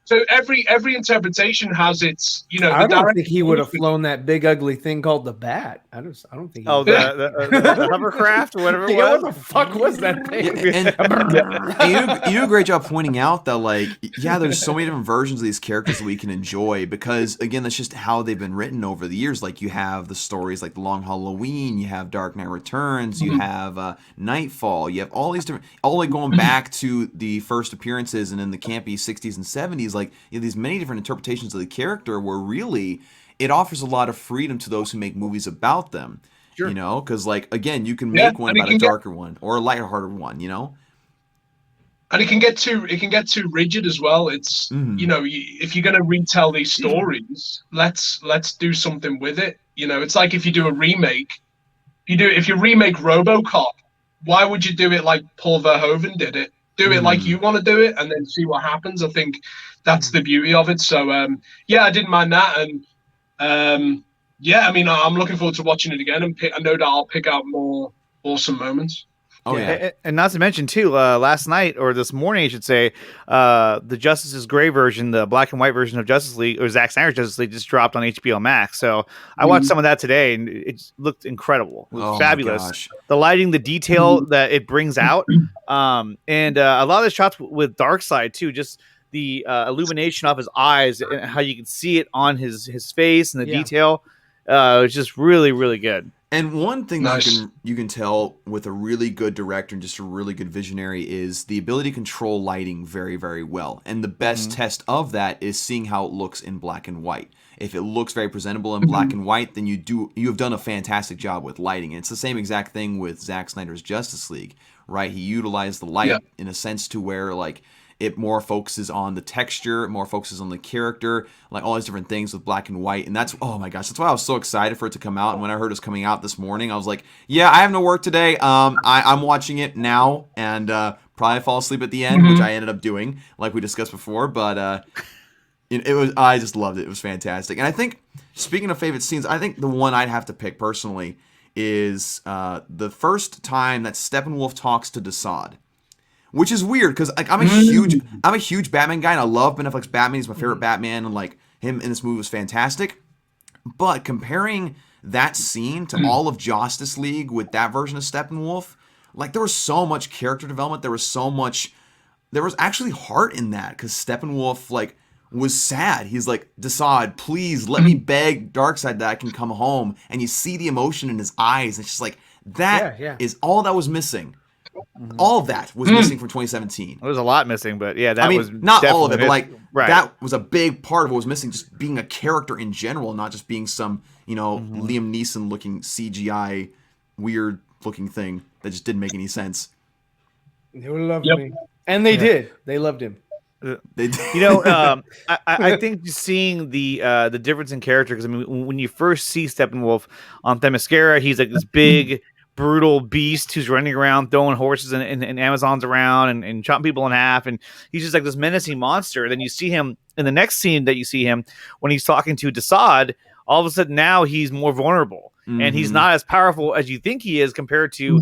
So every interpretation has its, I don't think he would have flown that big ugly thing called the Bat. I don't think. The hovercraft or whatever it was. What the fuck was that thing? And you do a great job pointing out that, like, there's so many different versions of these characters that we can enjoy because, again, that's just how they've been written over the years. Like, you have the stories like The Long Halloween, you have Dark Knight Returns, you have Nightfall, you have all these different, all like going back to the first appearances and in the campy 60s and 70s. Like these many different interpretations of the character where really it offers a lot of freedom to those who make movies about them. Sure. Because like again, you can make one about a darker one or a lighthearted one. And it can get too rigid as well. It's if you're going to retell these stories, let's do something with it. It's like if you do a remake, if you remake RoboCop, why would you do it like Paul Verhoeven did it? Do it like you want to do it, and then see what happens. I think that's the beauty of it. So I didn't mind that, and I mean, I'm looking forward to watching it again, and I know that I'll pick out more awesome moments. Oh yeah, and not to mention too, last night or this morning, I should say, the Justice's Gray version, the black and white version of Justice League or Zack Snyder's Justice League, just dropped on HBO Max. So I watched some of that today, and it looked incredible. It was fabulous. The lighting, the detail that it brings out, and a lot of the shots with Darkseid too, just the illumination of his eyes and how you can see it on his face and the detail. It's just really, really good. And one thing that Nice. you can tell with a really good director and just a really good visionary is the ability to control lighting very, very well. And the best test of that is seeing how it looks in black and white. If it looks very presentable in black and white, then you have done a fantastic job with lighting. And it's the same exact thing with Zack Snyder's Justice League, right? He utilized the light in a sense to where like it more focuses on the texture, it more focuses on the character, like all these different things with black and white. And that's, oh my gosh, that's why I was so excited for it to come out. And when I heard it was coming out this morning, I was like, yeah, I have no work today. I'm watching it now and probably fall asleep at the end, which I ended up doing, like we discussed before. But it was, I just loved it. It was fantastic. And I think, speaking of favorite scenes, I think the one I'd have to pick personally is the first time that Steppenwolf talks to Desaad. Which is weird because like I'm a huge Batman guy and I love Ben Affleck's Batman. He's my favorite Batman and like him in this movie was fantastic. But comparing that scene to all of Justice League with that version of Steppenwolf, like there was so much character development. There was actually heart in that because Steppenwolf like was sad. He's like, Desaad, please let me beg Darkseid that I can come home. And you see the emotion in his eyes. It's just like that is all that was missing. All of that was missing from 2017. There was a lot missing, but yeah, I mean, was not all of it, but like right. that was a big part of what was missing. Just being a character in general, not just being some Liam Neeson looking CGI weird looking thing that just didn't make any sense. They would love me, and they did. They loved him. They did. I think just seeing the difference in character because I mean, when you first see Steppenwolf on Themyscira, he's like this big. Brutal beast who's running around throwing horses and Amazons around and chopping people in half, and he's just like this menacing monster. Then you see him in the next scene that you see him when he's talking to Desaad. All of a sudden now he's more vulnerable and he's not as powerful as you think he is compared to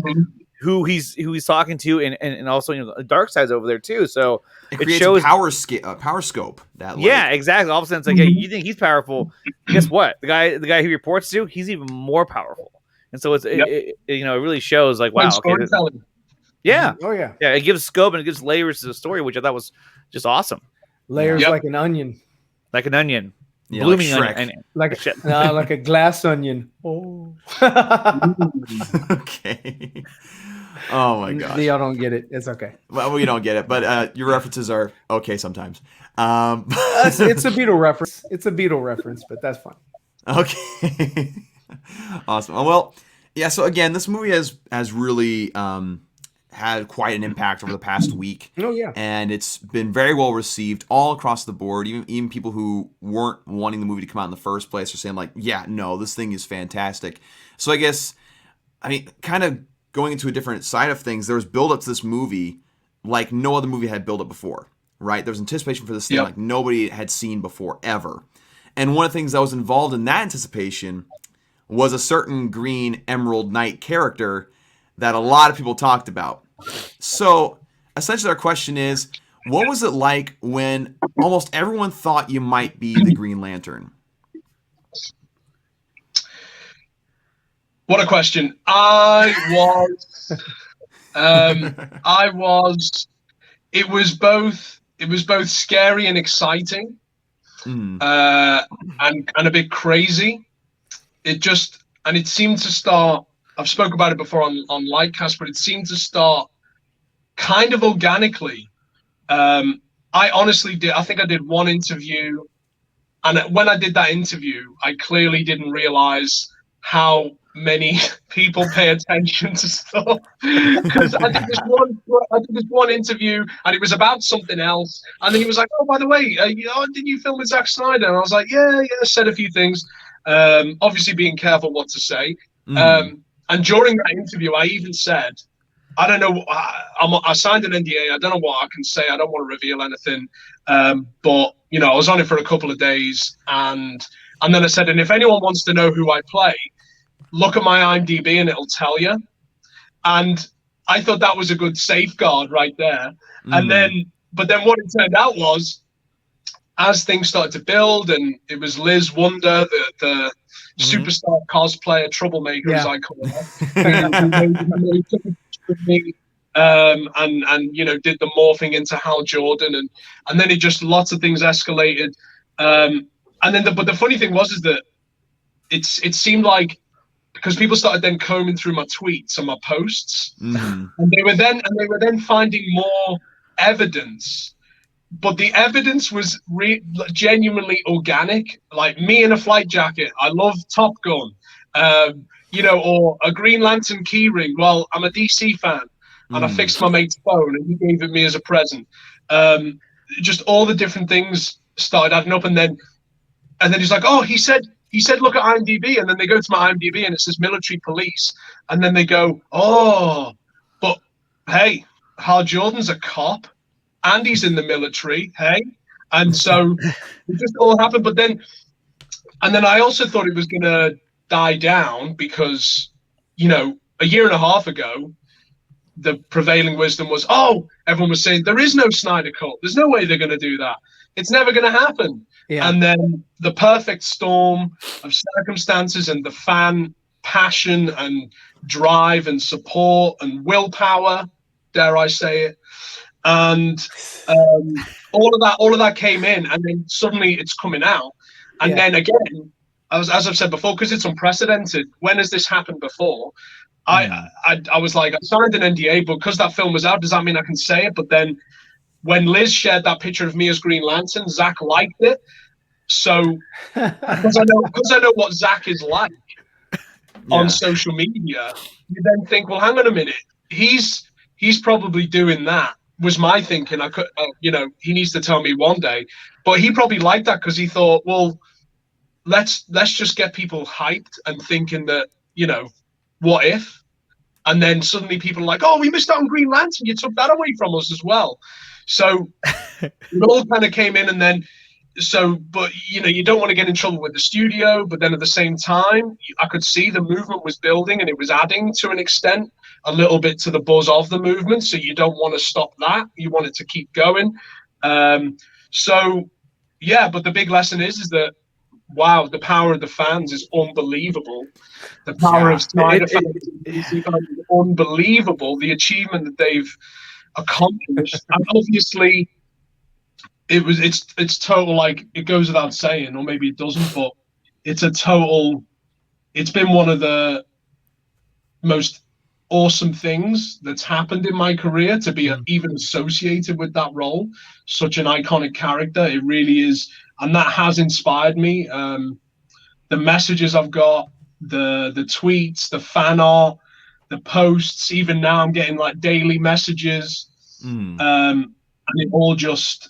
who he's talking to, and also Darkseid's over there too. So it shows power scope. That exactly. All of a sudden it's like, hey, you think he's powerful? Guess what? The guy he reports to, he's even more powerful. And so it really shows like, wow. Okay, yeah. Oh yeah. Yeah. It gives scope and it gives layers to the story, which I thought was just awesome. Layers like an onion. Like an onion. Yeah, blooming like onion. Like a glass onion. Oh. Okay. Oh my gosh. Y'all don't get it. It's okay. Well, we don't get it, but your references are okay sometimes. It's a Beatle reference. It's a Beatle reference, but that's fine. Okay. Awesome. Well, yeah. So again, this movie has really had quite an impact over the past week. Oh yeah. And it's been very well received all across the board. Even people who weren't wanting the movie to come out in the first place are saying like, yeah, no, this thing is fantastic. So I guess, I mean, kind of going into a different side of things, there was build up to this movie like no other movie had build up before, right? There was anticipation for this thing like nobody had seen before ever. And one of the things that was involved in that anticipation was a certain Green Emerald Knight character that a lot of people talked about. So essentially our question is, what was it like when almost everyone thought you might be the Green Lantern? What a question. It was both scary and exciting. And a bit crazy. It seemed to start, I've spoke about it before on Lightcast, but it seemed to start kind of organically. I honestly did, I think I did one interview, and when I did that interview, I clearly didn't realize how many people pay attention to stuff. Because I did this one interview, and it was about something else, and then he was like, "Oh, by the way, didn't you film with Zack Snyder?" And I was like, "Yeah," said a few things. Obviously being careful what to say. And during that interview, I even said, I don't know, I signed an NDA. I don't know what I can say. I don't want to reveal anything. But, I was on it for a couple of days. And then I said, and if anyone wants to know who I play, look at my IMDb and it'll tell you. And I thought that was a good safeguard right there. But then what it turned out was, as things started to build, and it was Liz Wonder, the superstar cosplayer troublemaker, as I call her, and did the morphing into Hal Jordan, and then it just lots of things escalated, but the funny thing was is that it seemed like because people started then combing through my tweets and my posts, Mm-hmm. and they were then finding more evidence. But the evidence was genuinely organic. Like me in a flight jacket. I love Top Gun. Or a Green Lantern keyring. Well, I'm a DC fan, and I fixed my mate's phone, and he gave it me as a present. Just all the different things started adding up, and then he's like, oh, he said, look at IMDb, and then they go to my IMDb, and it says military police, and then they go, oh, but hey, Hal Jordan's a cop, and he's in the military, hey, and so it just all happened. But then I also thought it was gonna die down because, a year and a half ago, the prevailing wisdom was, oh, everyone was saying there is no Snyder Cut. There's no way they're going to do that. It's never going to happen. Yeah. And then the perfect storm of circumstances and the fan passion and drive and support and willpower, dare I say it, and all of that came in, and then suddenly it's coming out. And then again, as I've said before, because it's unprecedented. When has this happened before? I was like, I signed an NDA, but because that film was out, does that mean I can say it? But then when Liz shared that picture of me as Green Lantern, Zack liked it. So because I know what Zack is like on social media, you then think, well, hang on a minute, he's probably doing that. Was my thinking. I could, he needs to tell me one day, but he probably liked that because he thought, well, let's just get people hyped and thinking that, what if? And then suddenly people are like, oh, we missed out on Green Lantern. You took that away from us as well. So it all kind of came in, and then but you don't want to get in trouble with the studio, but then at the same time, I could see the movement was building, and it was adding to an extent a little bit to the buzz of the movement. So you don't want to stop that. You want it to keep going. But the big lesson is that, wow, the power of the fans is unbelievable. The power of Snyder fans is unbelievable. The achievement that they've accomplished, and obviously, it's total, like, it goes without saying, or maybe it doesn't, but it's been one of the most awesome things that's happened in my career to be even associated with that role. Such an iconic character, it really is. And that has inspired me. The messages I've got, the tweets, the fan art, the posts. Even now, I'm getting like daily messages, and it all just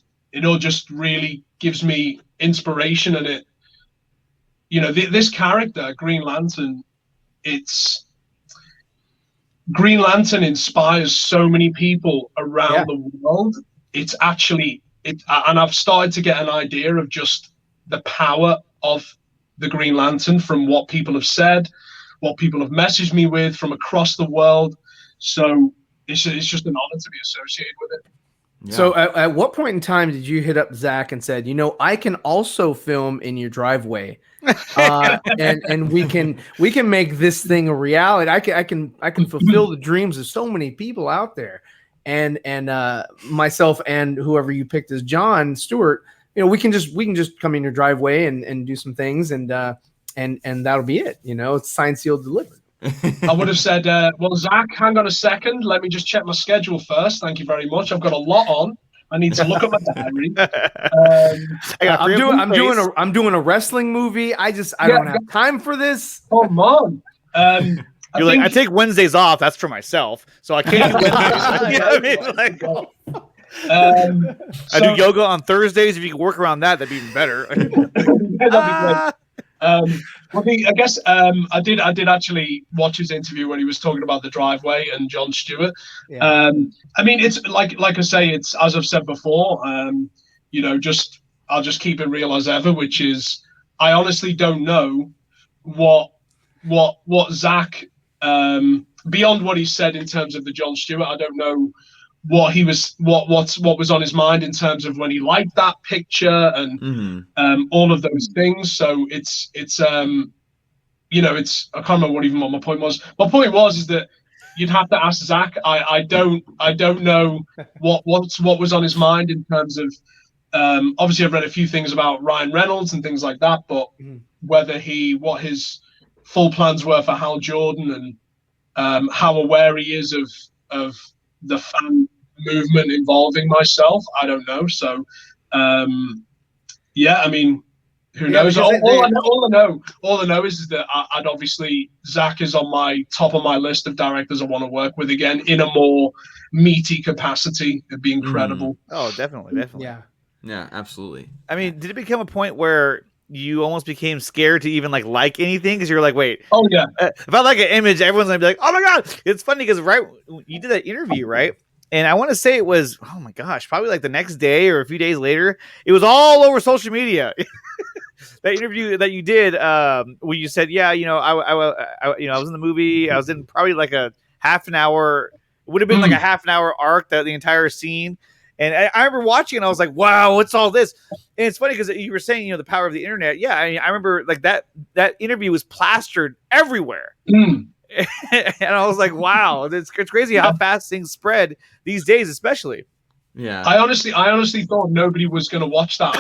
really gives me inspiration. And this character, Green Lantern, Green Lantern inspires so many people around the world. It's actually. And I've started to get an idea of just the power of the Green Lantern from what people have said, what people have messaged me with from across the world. So it's just an honor to be associated with it. Yeah. So at what point in time did you hit up Zack and said, I can also film in your driveway, and we can make this thing a reality. I can fulfill the dreams of so many people out there. And myself and whoever you picked as John Stewart, we can just come in your driveway and do some things, and that'll be it. It's signed, sealed, delivered. I would have said, well, Zack, hang on a second. Let me just check my schedule first. Thank you very much. I've got a lot on. I need to look at my diary. I'm doing a wrestling movie. I don't have time for this. Come on. I take Wednesdays off. That's for myself, so I can't do Wednesdays. I do yoga on Thursdays. If you can work around that, that'd be even better. That'd be great. I guess I did actually watch his interview when he was talking about the driveway and Jon Stewart. Yeah. It's like I say, it's, as I've said before, I'll just keep it real as ever, which is I honestly don't know what Zack, beyond what he said in terms of the Jon Stewart, I don't know what was on his mind in terms of when he liked that picture and all of those things. So it's I can't remember what my point was. My point is that you'd have to ask Zack. I don't know what was on his mind in terms of obviously I've read a few things about Ryan Reynolds and things like that, but what his full plans were for Hal Jordan and how aware he is of the fan movement involving myself. I don't know. So, yeah, I mean, who knows? All I know is that I'd obviously Zack is on my top of my list of directors I want to work with again in a more meaty capacity. It'd be incredible. Oh, definitely. Yeah, absolutely. I mean, did it become a point where you almost became scared to even like anything because you're like, wait, oh yeah, if I like an image, everyone's gonna be like, oh my god. It's funny because you did that interview, right? And I want to say it was, oh my gosh, probably like the next day or a few days later, it was all over social media. That interview that you did, where you said, yeah, I was in the movie. I was in probably like a half an hour. It would have been like a half an hour arc, that the entire scene. And I remember watching, and I was like, wow, what's all this? And it's funny because you were saying, the power of the internet. Yeah, I mean, I remember like that interview was plastered everywhere. And I was like, wow, it's crazy how fast things spread these days, especially. Yeah. I honestly thought nobody was going to watch that.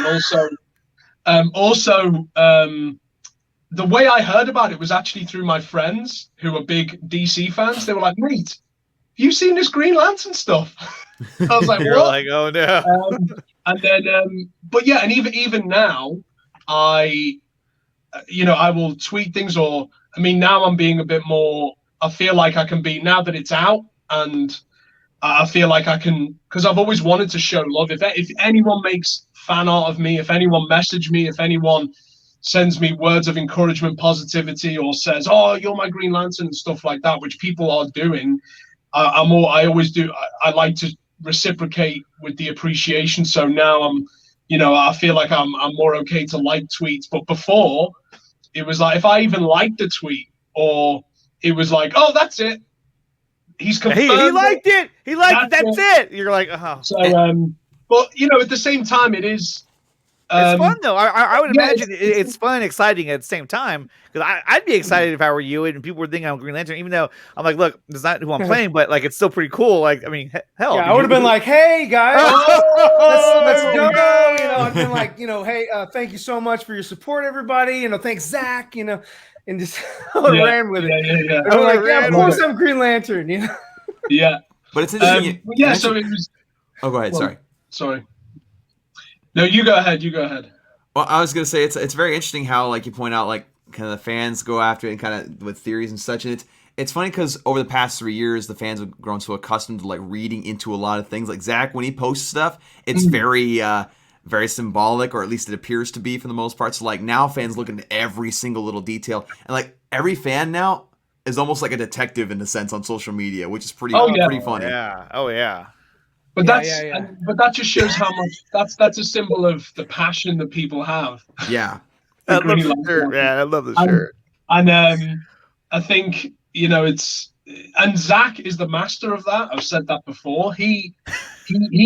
And also, the way I heard about it was actually through my friends who are big DC fans. They were like, mate, have you seen this Green Lantern stuff? I was like, You're what? like, oh no. And then, but yeah, and even now, I will tweet things, or I mean, now I'm being a bit more. I feel like I can be, now that it's out, and I feel like I can, because I've always wanted to show love. If anyone makes fan art of me, if anyone message me, if anyone sends me words of encouragement, positivity, or says, "Oh, you're my Green Lantern," and stuff like that, which people are doing, I always do. I like to reciprocate with the appreciation. So now I feel like I'm more okay to like tweets. But before, it was like if I even liked the tweet, or it was like, "Oh, that's it. He's confirmed." He liked it. He liked it. That's it. You're like, oh. So, but at the same time, it is. It's fun though. I would imagine it's fun and exciting at the same time, because I'd be excited if I were you and people were thinking I'm Green Lantern, even though I'm like, look, it's not who I'm playing, but like it's still pretty cool. Like, I mean, hell, yeah, I would have been like, hey guys, let's go. I've been like, hey, thank you so much for your support, everybody. Thanks Zack. And just ran with it. Yeah. I'm like, yeah, of course I'm Green Lantern. Yeah, but it's interesting. So it was. Oh, go ahead. Sorry. No, you go ahead. Well, I was gonna say it's very interesting how, like you point out, like kind of the fans go after it and kind of with theories and such, and it's funny because over the past 3 years the fans have grown so accustomed to like reading into a lot of things. Like Zack, when he posts stuff, it's very very symbolic, or at least it appears to be for the most part. So like now fans look into every single little detail, and like every fan now is almost like a detective in a sense on social media, which is pretty funny. Oh yeah. But but that just shows how much that's a symbol of the passion that people have. Yeah. I love the shirt, man. I love the shirt. And I think, and Zack is the master of that. I've said that before. He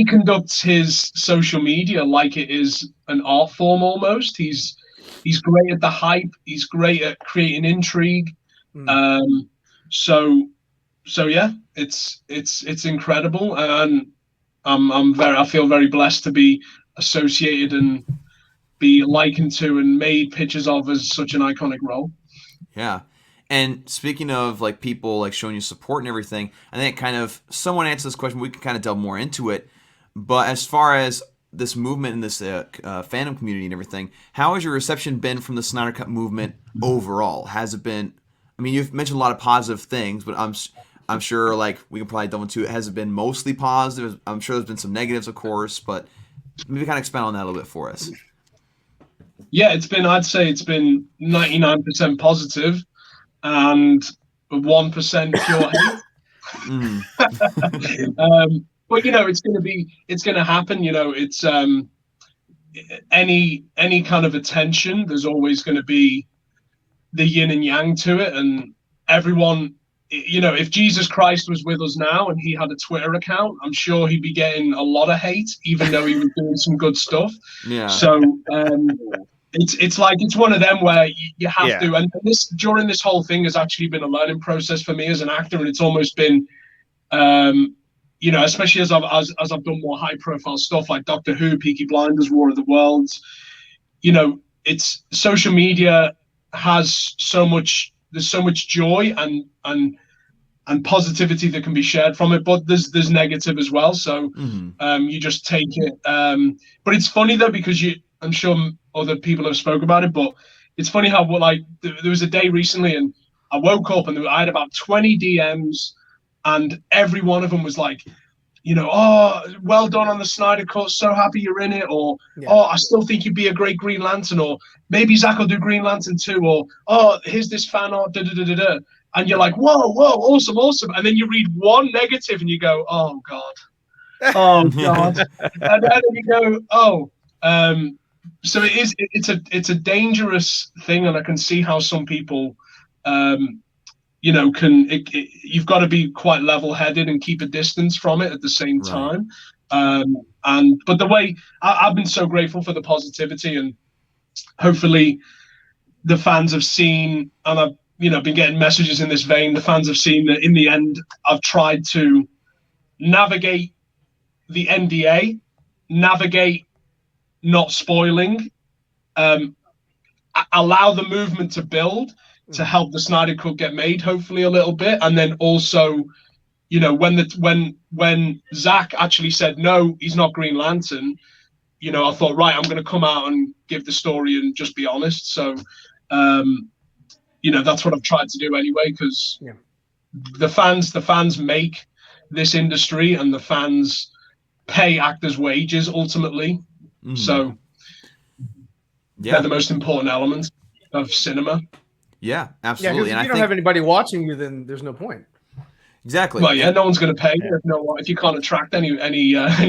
conducts his social media like it is an art form almost. He's great at the hype. He's great at creating intrigue. So yeah, it's incredible, and I feel very blessed to be associated and be likened to and made pictures of as such an iconic role. Yeah. And speaking of like people like showing you support and everything, I think kind of someone answered this question. We can kind of delve more into it. But as far as this movement and this fandom community and everything, how has your reception been from the Snyder Cut movement overall? Has it been? I mean, you've mentioned a lot of positive things, but I'm sure like we can probably delve into it. Has it been mostly positive? I'm sure there's been some negatives, of course, but maybe kind of expand on that a little bit for us. Yeah, I'd say it's been 99% positive and 1% pure hate. But it's going to happen. It's any kind of attention. There's always going to be the yin and yang to it, and everyone. If Jesus Christ was with us now and he had a Twitter account, I'm sure he'd be getting a lot of hate, even though he was doing some good stuff. Yeah. So it's one of them where you have to. And this during this whole thing has actually been a learning process for me as an actor, and it's almost been, especially as I've done more high profile stuff like Doctor Who, Peaky Blinders, War of the Worlds. It's social media has so much there's so much joy and positivity that can be shared from it, but there's negative as well. So you just take it. But it's funny though, because I'm sure other people have spoke about it, but it's funny how there was a day recently and I woke up and I had about 20 DMs and every one of them was like, oh, well done on the Snyder Cut, so happy you're in it, or oh, I still think you'd be a great Green Lantern, or maybe Zack will do Green Lantern too, or oh, here's this fan art, da-da-da-da-da. And you're like, whoa, awesome. And then you read one negative and you go, oh, God. And then you go, oh. So it's a dangerous thing. And I can see how some people, you've got to be quite level-headed and keep a distance from it at the same time. But the way I've been so grateful for the positivity, and hopefully the fans have seen, and I've been getting messages in this vein. The fans have seen that in the end, I've tried to navigate the NDA, navigate not spoiling, allow the movement to build to help the Snyder Cut get made, hopefully a little bit, and then also, when Zack actually said no, he's not Green Lantern, I thought, right, I'm going to come out and give the story and just be honest. So. That's what I've tried to do anyway, because the fans make this industry, and the fans pay actors' wages ultimately. So they're the most important element of cinema. Yeah, absolutely. Yeah, if you don't have anybody watching you, then there's no point. Exactly. Well, no one's going to pay if you can't attract any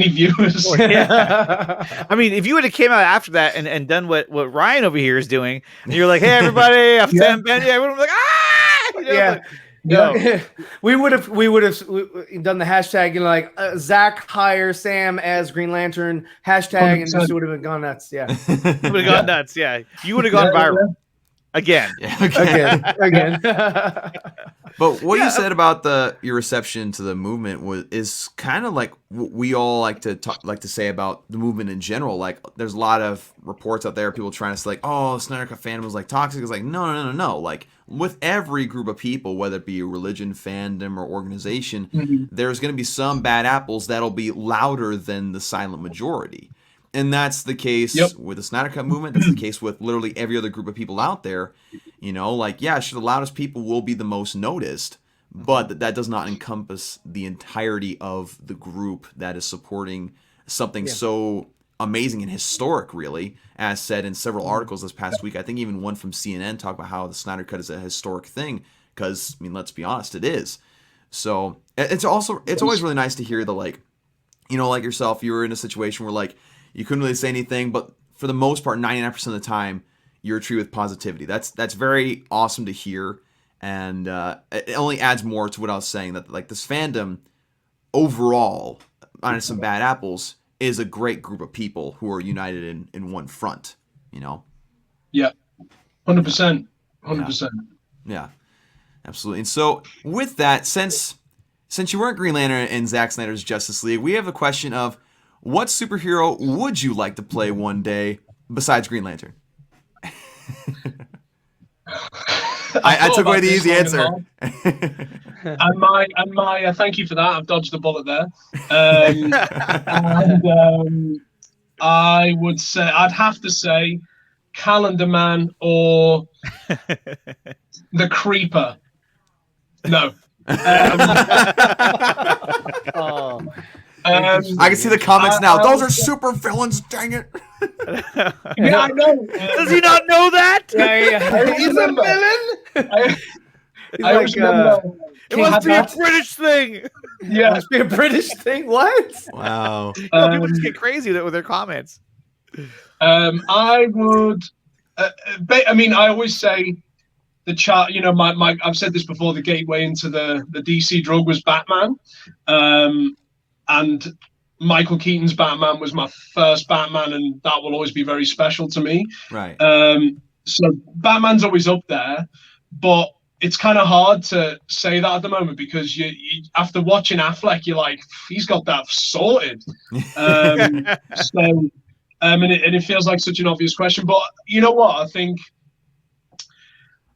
viewers. I mean, if you would have came out after that and done what Ryan over here is doing, and you're like, "Hey, everybody, I'm Sam Benny," I would have been like, "Ah!" No, we would have done the hashtag, Zack hire Sam as Green Lantern hashtag, 100%. And this would have gone nuts. Yeah, would have gone nuts. Yeah, you would have gone viral. Again. But what you said about your reception to the movement is kind of like what we all like to say about the movement in general. Like, there's a lot of reports out there, people trying to say, like, oh, Snyder Cut fandom was like toxic. It's like, no. Like, with every group of people, whether it be a religion, fandom, or organization, there's going to be some bad apples that'll be louder than the silent majority. And that's the case with the Snyder Cut movement. That's the case with literally every other group of people out there. Sure, the loudest people will be the most noticed, but that does not encompass the entirety of the group that is supporting something so amazing and historic, really, as said in several articles this past week. I think even one from CNN talked about how the Snyder Cut is a historic thing, because, let's be honest, it is. So it's always really nice to hear the, like yourself, you were in a situation where, like, you couldn't really say anything, but for the most part, 99% of the time, you're treated with positivity. That's very awesome to hear, and it only adds more to what I was saying, that like this fandom overall, minus some bad apples, is a great group of people who are united in one front. Yeah, 100%, 100%. Yeah, absolutely. And so with that, since you weren't Green Lantern in Zack Snyder's Justice League, we have a question of, what superhero would you like to play one day besides Green Lantern? I took away the easy answer. and my thank you for that. I've dodged the bullet there. I would say, I'd have to say Calendar Man or the Creeper. No. I can see the comments now. Those are super villains, dang it. Yeah, I know. Does he not know that? Yeah. He's a villain. I remember. It must be a British thing. Yeah, it must be a British thing. What? Wow. People just get crazy with their comments. I would. I always say the chart. My I've said this before. The gateway into the DC drug was Batman. And Michael Keaton's Batman was my first Batman, and that will always be very special to me. Right. So Batman's always up there, but it's kind of hard to say that at the moment, because you after watching Affleck, you're like, he's got that sorted. And it feels like such an obvious question, but you know what? I think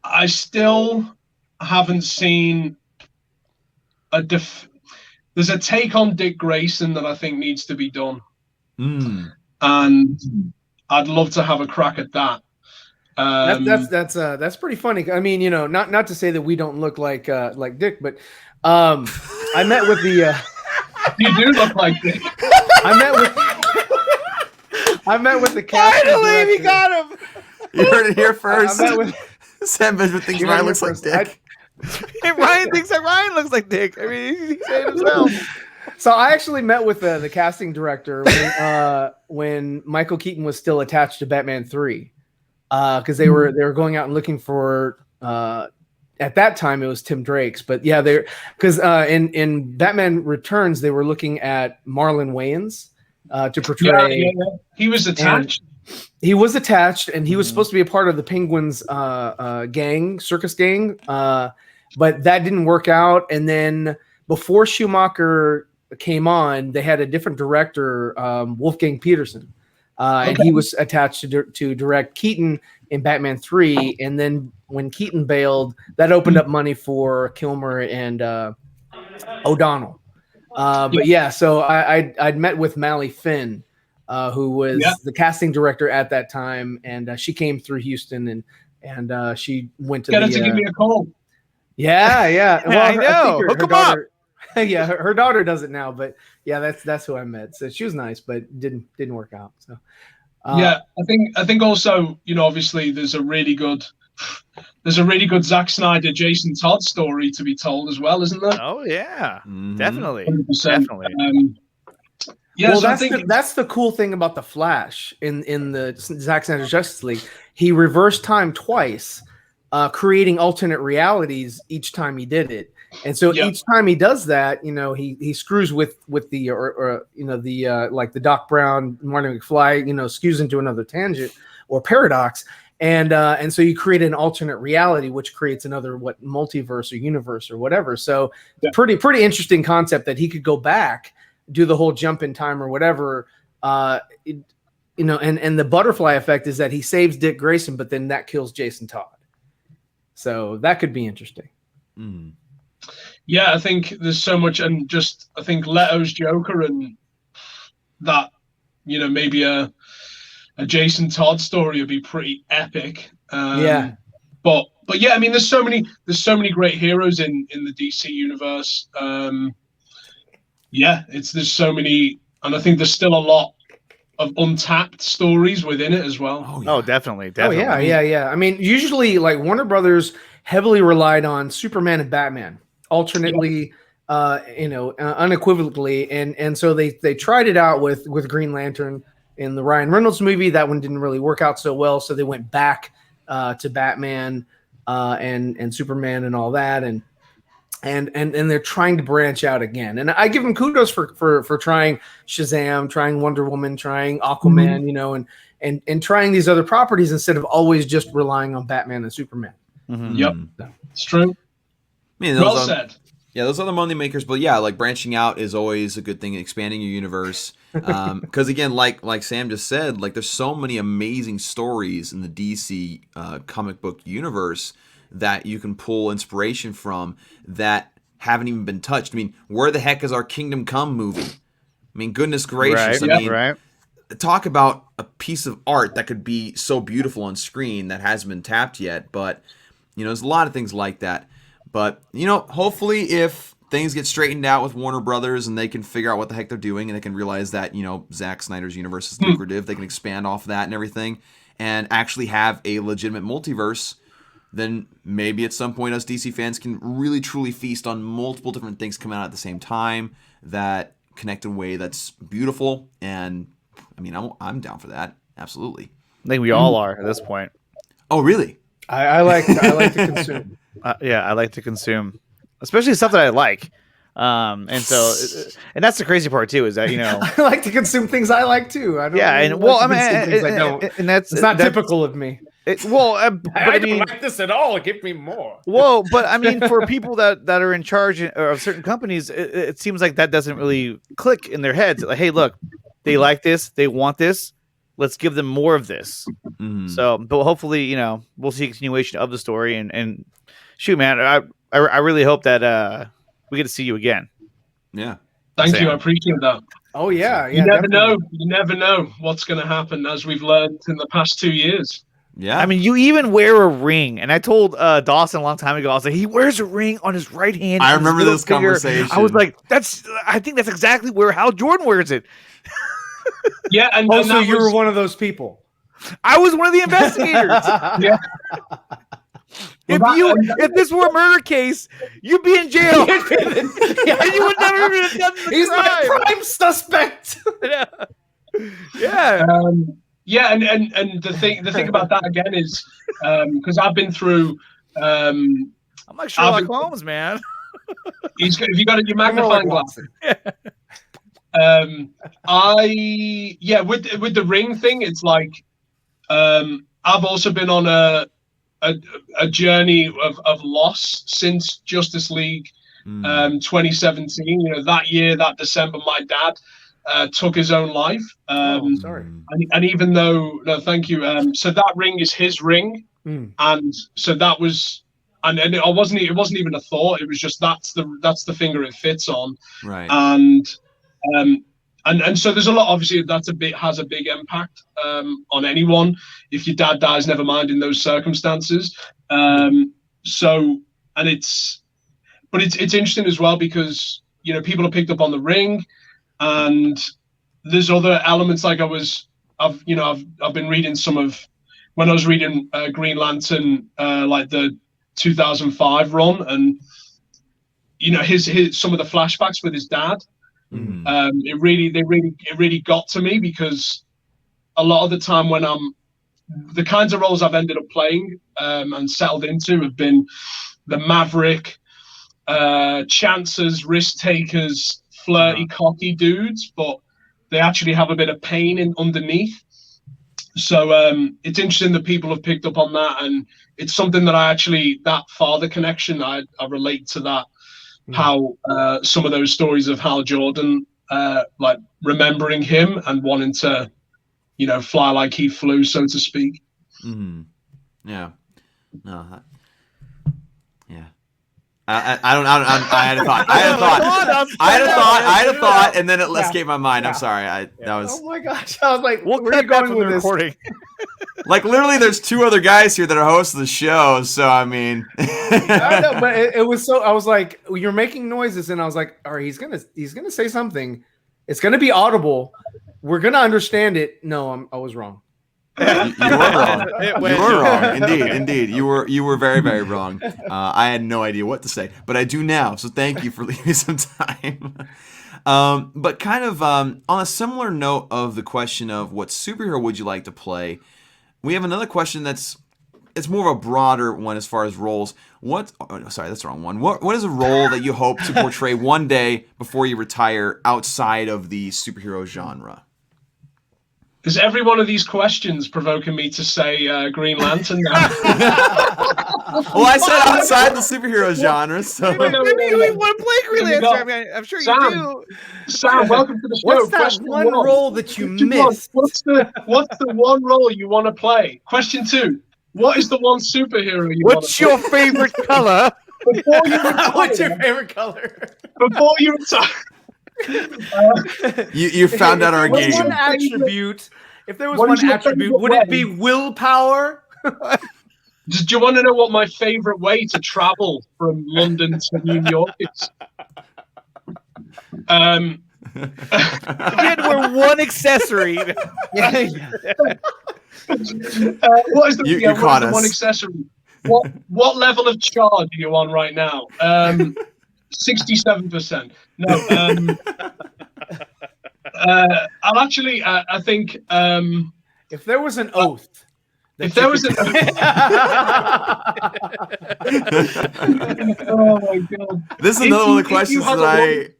I still haven't seen there's a take on Dick Grayson that I think needs to be done, and I'd love to have a crack at that. That's pretty funny. I mean, not to say that we don't look like Dick, but I met with the. You do look like Dick. I met with the casting Finally, we director. got him. You heard it here first. I met with, Sam Benjamin thinks Ryan looks like Dick. Ryan thinks that Ryan looks like Dick. I mean, he's saying himself. So I actually met with the casting director when Michael Keaton was still attached to Batman 3, because they were going out and looking for at that time it was Tim Drake's, but yeah, because in Batman Returns they were looking at Marlon Wayans to portray. Yeah. He was attached. He was attached, and he was supposed to be a part of the Penguins circus gang, but that didn't work out. And then before Schumacher came on, they had a different director, Wolfgang Peterson, and he was attached to direct Keaton in Batman 3. And then when Keaton bailed, that opened up money for Kilmer and O'Donnell. But yeah, so I'd met with Mally Finn, who was the casting director at that time, and she came through Houston, and she went to Get her to give me a call. Yeah. Well, I know. her Hook 'em daughter, yeah, her daughter does it now, but yeah, that's who I met. So she was nice, but didn't work out. So Yeah, I think also, obviously there's a really good Zack Snyder, Jason Todd story to be told as well, isn't there? Oh yeah, definitely, 100%. definitely. Yeah, well, so that's the cool thing about the Flash in the Zack Snyder Justice League. He reversed time twice, creating alternate realities each time he did it. And so each time he does that, he screws with the like the Doc Brown, Marty McFly, skews into another tangent or paradox. And so you create an alternate reality, which creates another multiverse or universe or whatever. So pretty interesting concept that he could go back, do the whole jump in time or whatever. And the butterfly effect is that he saves Dick Grayson, but then that kills Jason Todd. So that could be interesting. Mm. Yeah, I think there's so much, and just I think Leto's Joker and that, maybe a Jason Todd story would be pretty epic. But yeah, I mean, there's so many great heroes in the DC universe. There's so many, and I think there's still a lot of untapped stories within it as well. Oh, definitely. Oh yeah. I mean, usually like Warner Brothers heavily relied on Superman and Batman alternately, unequivocally, and so they tried it out with Green Lantern in the Ryan Reynolds movie. That one didn't really work out so well, so they went back to Batman and Superman and all that, and they're trying to branch out again. And I give them kudos for trying Shazam, trying Wonder Woman, trying Aquaman, and trying these other properties instead of always just relying on Batman and Superman. Mm-hmm. Yep, it's true. Well said. Yeah, those are the money makers, but yeah, like branching out is always a good thing, expanding your universe. Because again, like Sam just said, like there's so many amazing stories in the DC comic book universe that you can pull inspiration from that haven't even been touched. I mean, where the heck is our Kingdom Come movie? I mean, goodness gracious. Right. Talk about a piece of art that could be so beautiful on screen that hasn't been tapped yet. But, there's a lot of things like that. But, hopefully if things get straightened out with Warner Brothers and they can figure out what the heck they're doing and they can realize that, Zack Snyder's universe is lucrative, they can expand off that and everything and actually have a legitimate multiverse, then maybe at some point us DC fans can really truly feast on multiple different things coming out at the same time that connect in a way that's beautiful. And, I mean, I'm down for that. Absolutely. I think we all are at this point. Oh, really? I like to consume. I like to consume, especially stuff that I like. And that's the crazy part too, is that I like to consume things I like too. I don't. Yeah, really and well, I mean, things I don't. And that's it's not typical of me. But I don't like this at all. Give me more. Well, but I mean, for people that are in charge of certain companies, it seems like that doesn't really click in their heads. Like, hey, look, they like this, they want this. Let's give them more of this. Mm-hmm. So, but hopefully, we'll see a continuation of the story, and shoot, man, I really hope that we get to see you again. Yeah. Thank you. I appreciate that. Oh yeah, You never know. You never know what's going to happen, as we've learned in the past 2 years. Yeah. I mean, you even wear a ring, and I told Dawson a long time ago. I was like, he wears a ring on his right hand. I and his remember middle this finger. conversation. I was like, I think that's exactly where Hal Jordan wears it. Yeah, and also you were one of those people. I was one of the investigators. Yeah. If this were a murder case, you'd be in jail. And you would never even have done the He's crime. my prime suspect. Yeah. Yeah, and the thing about that again is because I've been through. I'm like Sherlock Holmes, man. Have you got your magnifying glass? With the ring thing, it's like I've also been on a journey of loss since Justice League 2017. You know, that year, that December, my dad took his own life. Sorry. And even though, no, thank you. So that ring is his ring, and so that was, and it wasn't even a thought. It was just that's the finger it fits on, right. And so there's a lot. Obviously, has a big impact on anyone. If your dad dies, never mind in those circumstances. It's interesting as well because people have picked up on the ring. And there's other elements like I've been reading some of when I was reading Green Lantern like the 2005 run, and his some of the flashbacks with his dad. It really got to me because a lot of the time when the kinds of roles I've ended up playing and settled into have been the maverick, chances, risk takers, flirty, cocky dudes, but they actually have a bit of pain underneath. So it's interesting that people have picked up on that, and it's something that that father connection, I relate to that. How some of those stories of Hal Jordan, like remembering him and wanting to, fly like he flew, so to speak. Yeah. No. Yeah. I had a thought, and then it escaped my mind. I'm sorry. That was. Oh my gosh! I was like, "Where are you going with this?" Recording? Like literally, there's two other guys here that are hosts of the show. So I mean, I know, but it was so. I was like, "You're making noises," and I was like, "All right, he's gonna say something. It's gonna be audible. We're gonna understand it." No, I was wrong. You were wrong. You were wrong. Indeed. You were very, very wrong. I had no idea what to say, but I do now. So thank you for leaving some time. But kind of on a similar note of the question of what superhero would you like to play, we have another question it's more of a broader one as far as roles. Sorry, that's the wrong one. What is a role that you hope to portray one day before you retire outside of the superhero genre? Is every one of these questions provoking me to say Green Lantern now? Well, I said outside the superhero genre, so Maybe you want to play Green Lantern. I mean, I'm sure Sam, you do. Sam, welcome to the show. What's that Question one role that you missed? What's the one role you want to play? Question 2. What is the one superhero you want to What's play? your favorite color? What's your favorite color? Before you retire. you found out our game. One attribute. If there was What is one your attribute, favorite would it way? be willpower? Do you want to know what my favorite way to travel from London to New York is? If you had to wear one accessory. What is the one accessory? What level of charge are you on right now? 67%. No. I'll actually. I think. If there was an oath. If there was an. Oh my god! This is another one of the questions that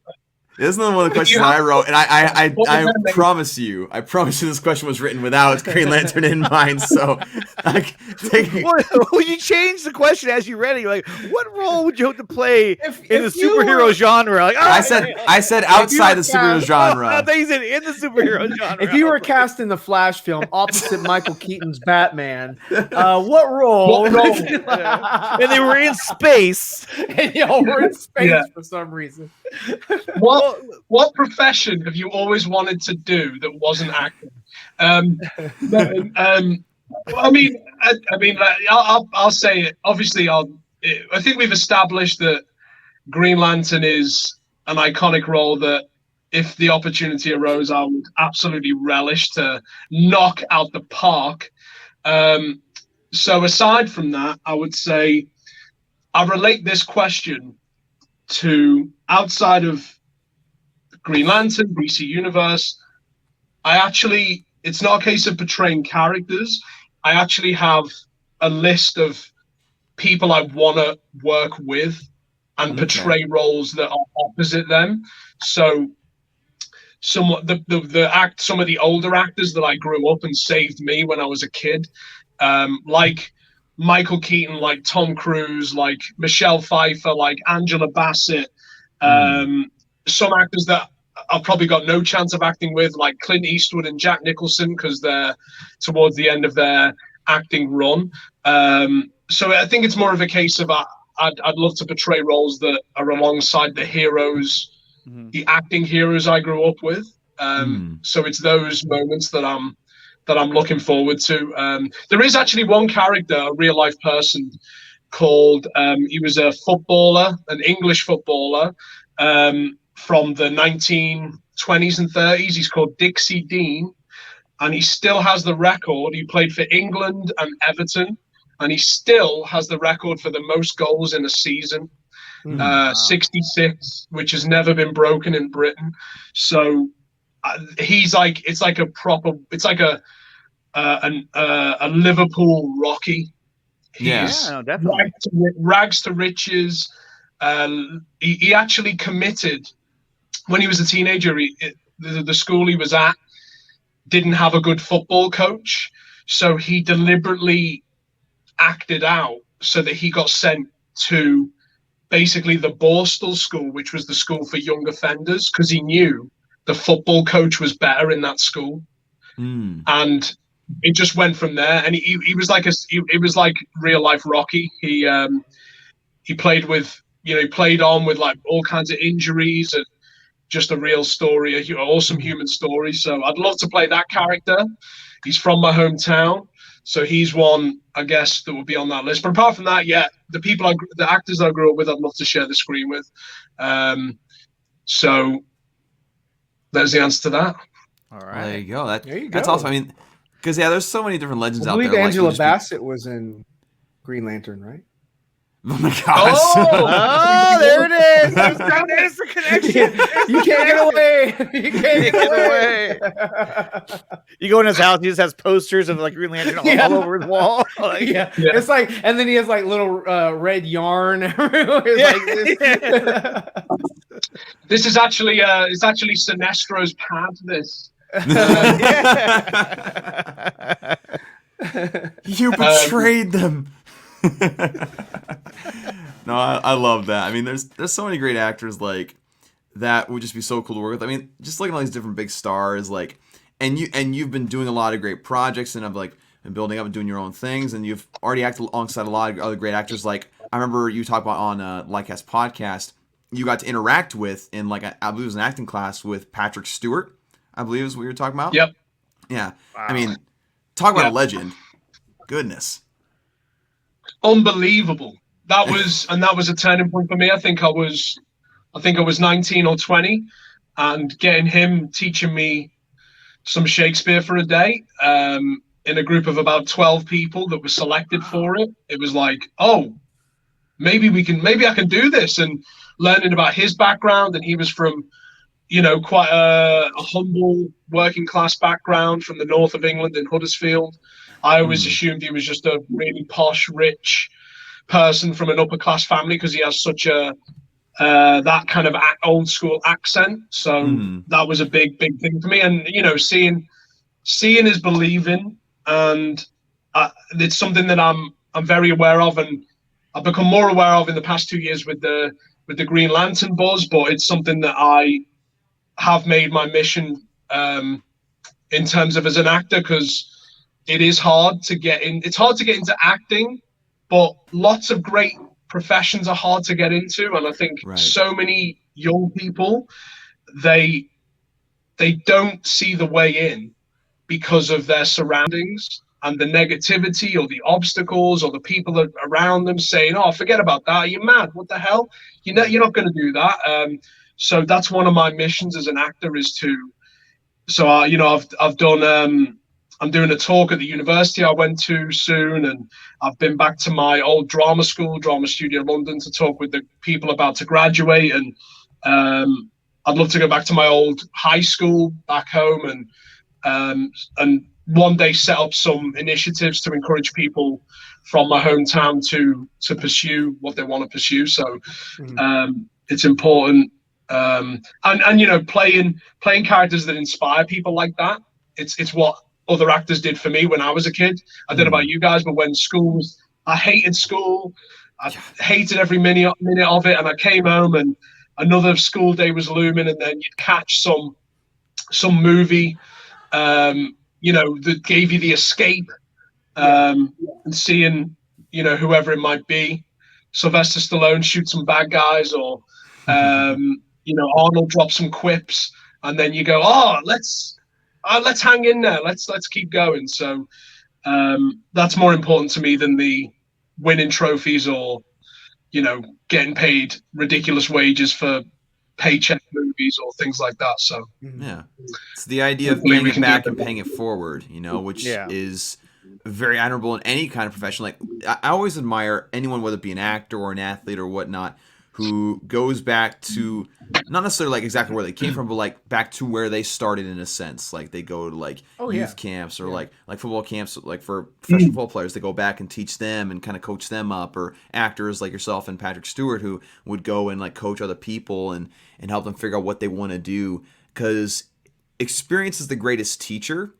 This is one of the questions I wrote, and I promise you this question was written without Green Lantern in mind. So, well, you changed the question as you read it. You're like, what role would you hope to play in the superhero genre? Like, I said outside the superhero genre. I thought you said in the superhero genre. If you were cast in the Flash film opposite Michael Keaton's Batman, what role? And they were in space. And y'all were in space for some reason. What profession have you always wanted to do that wasn't acting? I mean, I'll say it. Obviously, I think we've established that Green Lantern is an iconic role that, if the opportunity arose, I would absolutely relish to knock out the park. So aside from that, I would say I relate this question to outside of Green Lantern, DC Universe. It's not a case of portraying characters. I actually have a list of people I want to work with and portray roles that are opposite them. So some of the older actors that I grew up and saved me when I was a kid, like Michael Keaton, like Tom Cruise, like Michelle Pfeiffer, like Angela Bassett, some actors that I've probably got no chance of acting with, like Clint Eastwood and Jack Nicholson, because they're towards the end of their acting run. So I think it's more of a case of I'd love to portray roles that are alongside the heroes, the acting heroes I grew up with. So it's those moments that I'm looking forward to. There is actually one character, a real life person, called he was a footballer, an English footballer, from the 1920s and 30s. He's called Dixie Dean, and he still has the record. He played for England and Everton, and he still has the record for the most goals in a season, 66, which has never been broken in Britain. So he's like, it's like a Liverpool Rocky. He's definitely rags to riches. He actually committed when he was a teenager. The school he was at didn't have a good football coach, so he deliberately acted out so that he got sent to basically the Borstal School, which was the school for young offenders, because he knew the football coach was better in that school. And it just went from there. And he was like it was like real life Rocky. He played with, he played on with like all kinds of injuries, and just a real story, an awesome human story. So I'd love to play that character. He's from my hometown, so he's one, I guess, that would be on that list. But apart from that, the actors I grew up with, I'd love to share the screen with. So there's the answer to that. All right, there you go. There you go. That's awesome. I mean, because there's so many different legends out there. I believe Angela Bassett was in Green Lantern, right? Oh my gosh! Oh, there it is. There's the connection. You can't get away. You can't get away. You go in his house, he just has posters of like Green Lantern all over his wall. It's like, and then he has like little red yarn. This is actually it's actually Sinestro's pad. This. You betrayed them. No, I love that. I mean, there's so many great actors like that would just be so cool to work with. I mean, just looking at all these different big stars, like, and you've been doing a lot of great projects and have like been building up and doing your own things, and you've already acted alongside a lot of other great actors. Like I remember you talked about on Lycast podcast, you got to interact with in like I believe it was an acting class with Patrick Stewart. I believe is what you were talking about. Yep. Yeah. Wow. I mean, talk about a legend. Goodness. Unbelievable. That was a turning point for me. I think I was 19 or 20, and getting him teaching me some Shakespeare for a day in a group of about 12 people that were selected for it. It was like, oh, maybe I can do this, and learning about his background. And he was from, quite a humble working class background from the north of England in Huddersfield. I always assumed he was just a really posh, rich person from an upper class family because he has such a that kind of old school accent. So that was a big thing for me. And seeing is believing, and it's something that I'm very aware of, and I've become more aware of in the past 2 years with the Green Lantern buzz. But it's something that I have made my mission in terms of as an actor, because it is hard to get in. It's hard to get into acting, but lots of great professions are hard to get into. And I think so many young people, they don't see the way in because of their surroundings and the negativity or the obstacles or the people around them saying, "Oh, forget about that. You're mad. What the hell? You're not going to do that." So that's one of my missions as an actor, is to. So I've done. I'm doing a talk at the university I went to soon, and I've been back to my old drama school, Drama Studio London, to talk with the people about to graduate. And I'd love to go back to my old high school back home, and one day set up some initiatives to encourage people from my hometown to pursue what they want to pursue. So it's important, and playing characters that inspire people like that. It's what other actors did for me when I was a kid. I don't know about you guys, but when I hated school. I hated every minute of it, and I came home and another school day was looming, and then you'd catch some movie, that gave you the escape, and seeing, whoever it might be, Sylvester Stallone shoot some bad guys, or Arnold drop some quips, and then you go, "Oh, let's hang in there. Let's keep going." So that's more important to me than the winning trophies or getting paid ridiculous wages for paycheck movies or things like that. So it's the idea of paying it back and paying it forward, which is very honorable in any kind of profession. Like, I always admire anyone, whether it be an actor or an athlete or whatnot, who goes back to not necessarily like exactly where they came from, but like back to where they started, in a sense. Like, they go to like youth camps, or like football camps, like for professional football players, they go back and teach them and kind of coach them up, or actors like yourself and Patrick Stewart, who would go and like coach other people and help them figure out what they want to do, because experience is the greatest teacher.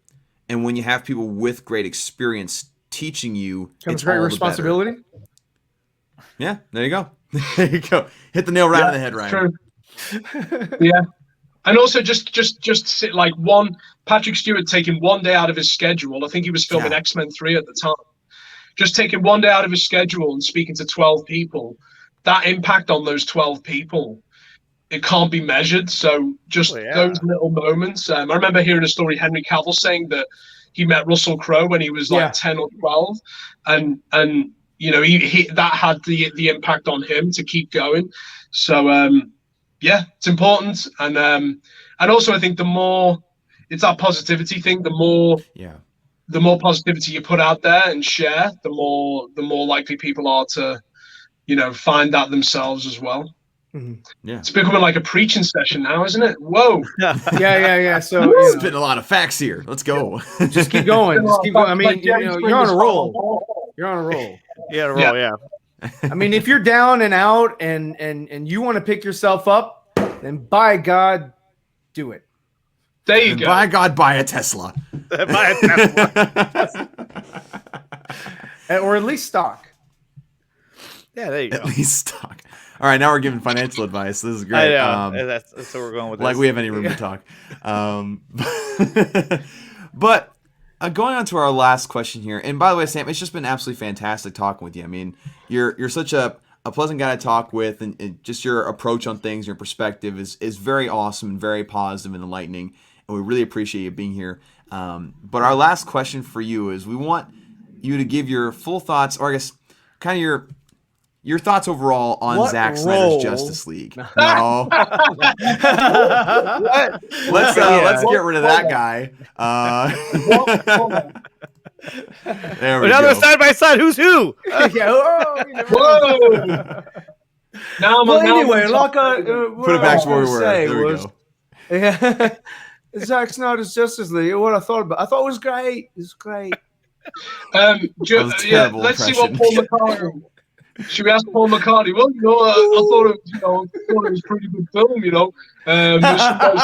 And when you have people with great experience teaching you, it's great responsibility. Yeah, there you go. There you go. Hit the nail right on the head, Ryan. True. Yeah. And also just sit like Patrick Stewart taking one day out of his schedule. I think he was filming X-Men 3 at the time. Just taking one day out of his schedule and speaking to 12 people, that impact on those 12 people, it can't be measured. So just those little moments. I remember hearing a story, Henry Cavill saying that he met Russell Crowe when he was like 10 or 12, and he that had the impact on him to keep going. So it's important, and also I think the more it's that positivity thing, the more positivity you put out there and share, the more likely people are to find that themselves as well. Yeah, it's becoming like a preaching session now, isn't it? Whoa. Yeah. So spitting a lot of facts here. Let's go. Just keep going. I mean, you're on a roll. You're on a roll. Yeah. I mean, if you're down and out and you want to pick yourself up, then by God, do it. There you go. By God, buy a Tesla. Buy a Tesla. Or at least stock. Yeah, there you go. At least stock. All right, now we're giving financial advice. This is great. That's what we're going with. Like we have any room to talk. But going on to our last question here, and by the way, Sam, it's just been absolutely fantastic talking with you. I mean, you're such a pleasant guy to talk with, and just your approach on things, your perspective is very awesome and very positive and enlightening, and we really appreciate you being here. But our last question for you is, we want you to give your full thoughts, or I guess kind of your thoughts overall on Zack Snyder's Justice League. No. Let's get rid of that guy. There we go. Now side by side. Who's who? Whoa. Anyway, put it back to where we were. There we go. Yeah. Zack Snyder's Justice League. What I thought about, I thought it was great. It's great. Let's see what Paul McCartney. should we ask Paul McCartney? Well, I thought it, thought it was a pretty good film, There's some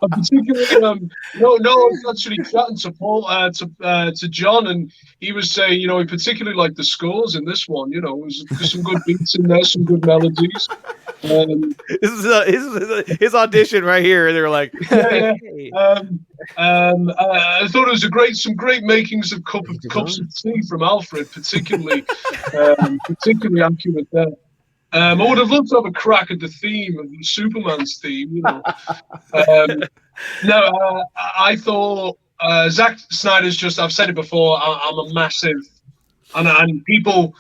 particularly, no, I was actually chatting to Paul, to John, and he was saying, he particularly liked the scores in this one. There's some good beats in there, some good melodies. This is his audition right here. They're like, yeah. I thought it was some great makings of cups of tea from Alfred, particularly accurate there. I would have loved to have a crack at the theme of Superman's theme. I thought Zack Snyder's I've said it before. I'm a massive, and people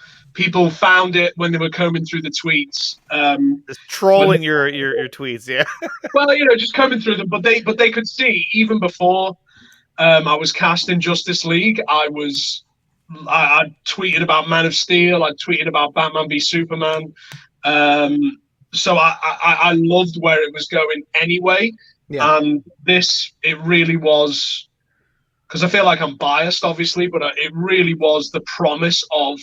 found it when they were combing through the tweets. Just trolling your tweets, yeah. Well, just combing through them, but they could see even before I was cast in Justice League. I tweeted about Man of Steel. I tweeted about Batman v Superman. So I loved where it was going anyway. Yeah. And it really was, because I feel like I'm biased, obviously, but it really was the promise of.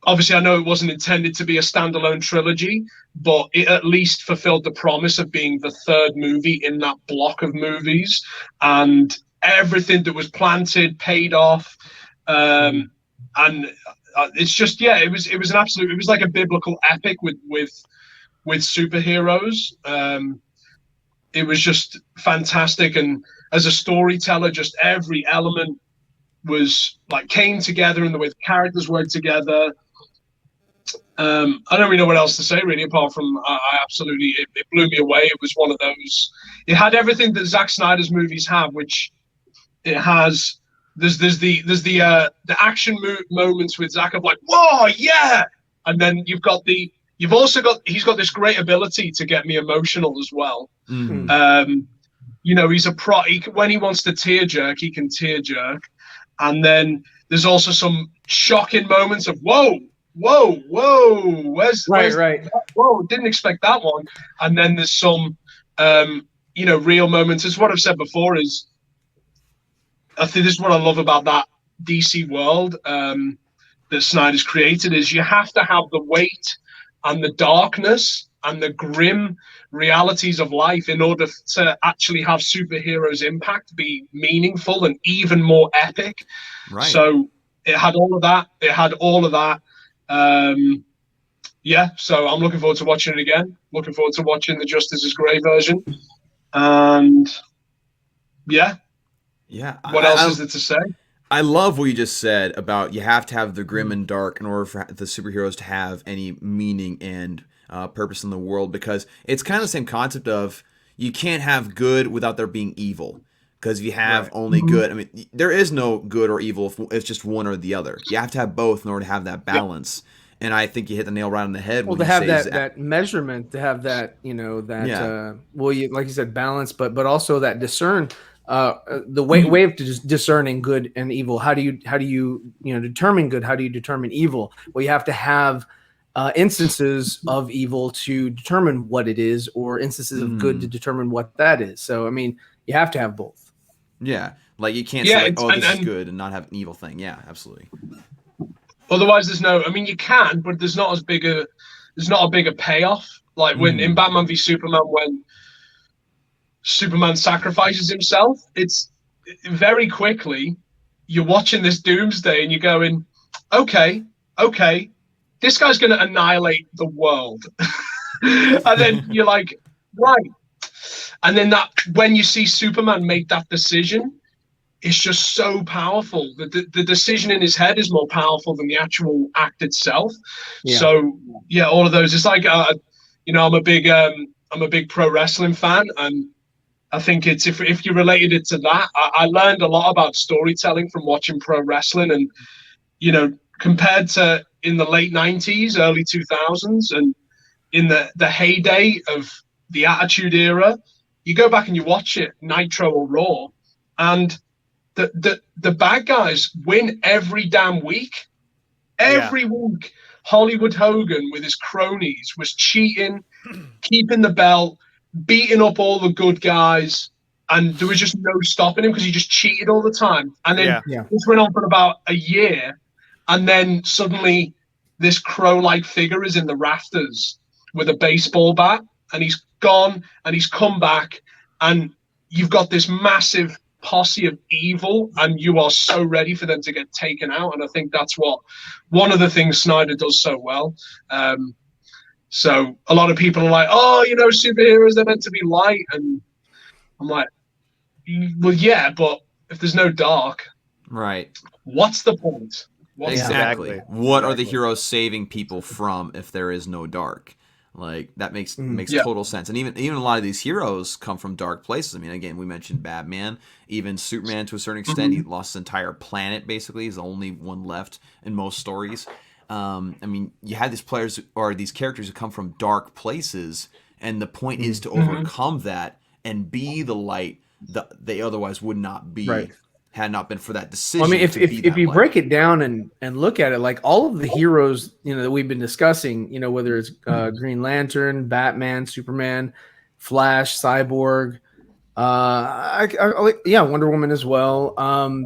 Obviously, I know it wasn't intended to be a standalone trilogy, but it at least fulfilled the promise of being the third movie in that block of movies, and everything that was planted paid off. And it's just, it was an absolute. It was like a biblical epic with superheroes. It was just fantastic, and as a storyteller, just every element was came together, and the way the characters worked together. I don't really know what else to say, really, apart from I absolutely it blew me away. It was one of those. It had everything that Zack Snyder's movies have, which it has. There's the action moments with Zack of whoa, yeah, and then he's got this great ability to get me emotional as well. Mm-hmm. He's a pro. When he wants to tear jerk, he can tear jerk. And then there's also some shocking moments of whoa, where's right. Whoa, didn't expect that one. And then there's some real moments. As what I've said before is, I think this is what I love about that DC world that Snyder's created, is you have to have the weight and the darkness and the grim realities of life in order to actually have superheroes' impact be meaningful and even more epic. Right. So it had all of that. So I'm looking forward to watching it again. Looking forward to watching the Justice is Grey version. And yeah. What else is there to say? I love what you just said about you have to have the grim and dark in order for the superheroes to have any meaning and purpose in the world, because it's kind of the same concept of you can't have good without there being evil, because if you have only good, I mean, there is no good or evil if it's just one or the other. You have to have both in order to have that balance. And I think you hit the nail right on the head. Well, when to have say that measurement, to have that, like you said, balance, but also that discern. The way of discerning good and evil. How do you determine good? How do you determine evil? Well, you have to have instances of evil to determine what it is, or instances of good to determine what that is. So, I mean, you have to have both. Yeah, you can't say this is good and not have an evil thing. Yeah, absolutely. Otherwise, you can, but there's not a bigger payoff. Like when in Batman v Superman, when Superman sacrifices himself, it's very quickly you're watching this doomsday and you're going, okay, this guy's going to annihilate the world. And then you're like, right. And then when you see Superman make that decision, it's just so powerful. The decision in his head is more powerful than the actual act itself. Yeah. So yeah, all of those. It's like, I'm a big pro wrestling fan, and I think it's if you related it to that, I learned a lot about storytelling from watching pro wrestling, and compared to in the late 90s, early 2000s, and in the heyday of the Attitude Era, you go back and you watch it, Nitro or Raw, and the bad guys win every damn week. Every week, Hollywood Hogan with his cronies was cheating, keeping the belt, beating up all the good guys, and there was just no stopping him because he just cheated all the time. And then this went on for about a year, and then suddenly this crow-like figure is in the rafters with a baseball bat, and he's gone, and he's come back, and you've got this massive posse of evil, and you are so ready for them to get taken out. And I think that's what one of the things Snyder does so well. So a lot of people are like, oh, you know, superheroes, they're meant to be light. And I'm like, well, yeah, but if there's no dark, right? What's the point? Exactly. What are the heroes saving people from if there is no dark? Like, that makes total sense. And even a lot of these heroes come from dark places. I mean, again, we mentioned Batman, even Superman to a certain extent. He lost his entire planet, basically. He's the only one left in most stories. I mean, you had these players or these characters who come from dark places, and the point is to overcome that and be the light that they otherwise would not be. Right. Had not been for that decision. Well, I mean, if you break it down and look at it, like all of the heroes, you know, that we've been discussing, you know, whether it's Green Lantern, Batman, Superman, Flash, Cyborg, Wonder Woman as well.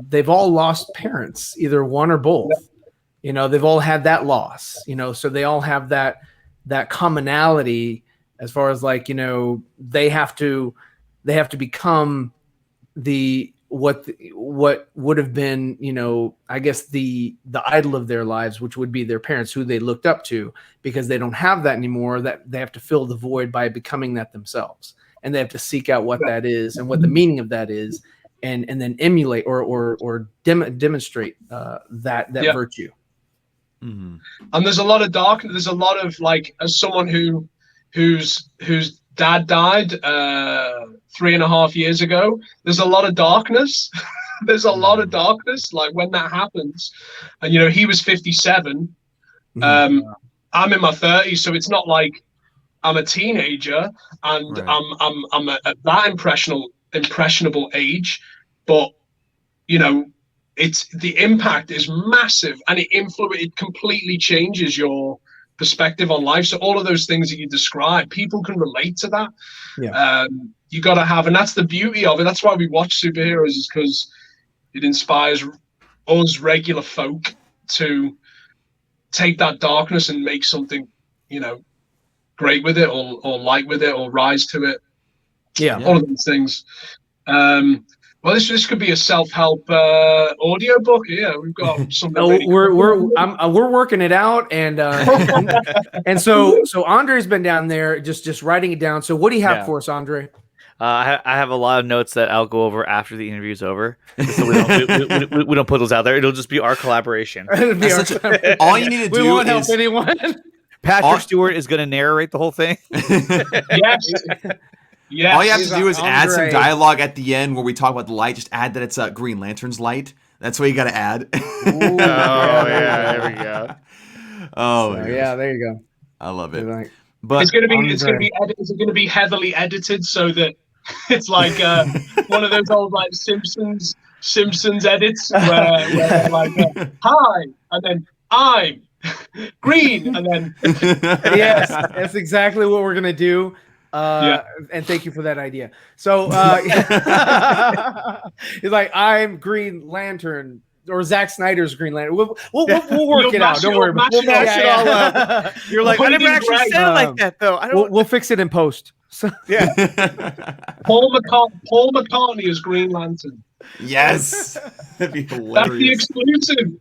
They've all lost parents, either one or both. You know, they've all had that loss. You know, so they all have that commonality as far as, like, you know, they have to become what would have been, you know, I guess the idol of their lives, which would be their parents, who they looked up to, because they don't have that anymore. That they have to fill the void by becoming that themselves, and they have to seek out what that is and what the meaning of that is, and then emulate or demonstrate that virtue. Mm-hmm. And there's a lot of dark. There's a lot of, like, as someone whose dad died 3.5 years ago, there's a lot of darkness. There's a lot of darkness, like, when that happens. And, you know, he was 57. I'm in my 30s, so it's not like I'm a teenager and I'm at that impressionable age. But, you know, it's the impact is massive, and it completely changes your perspective on life. So all of those things that you describe, people can relate to that. You got to have, and that's the beauty of it. That's why we watch superheroes, is because it inspires us regular folk to take that darkness and make something, you know, great with it, or light with it, or rise to it. All of those things. Well, this could be a self-help audio book. Yeah, we've got something. We're working it out, and and so Andre's been down there just writing it down. So what do you have for us, Andre? I have a lot of notes that I'll go over after the interview's over. So we don't put those out there. It'll just be our collaboration. All you need to do we won't help anyone. Patrick Stewart is going to narrate the whole thing. Yes. Yeah, all you have to do is add some dialogue at the end where we talk about the light. Just add that it's Green Lantern's light. That's what you got to add. There we go. There you go. I love it. Like, but it's going to be heavily edited so that it's like one of those old, like, Simpsons edits where they're like, hi, and then I'm green, and then yes, that's exactly what we're gonna do. And thank you for that idea. So it's like, I'm Green Lantern, or Zack Snyder's Green Lantern. We'll work it out. Don't worry about it. We'll mash it all up. You're like, I never actually said it like that, though. We'll fix it in post. So, Paul McCartney is Green Lantern. Yes, that'd be hilarious. That's the exclusive.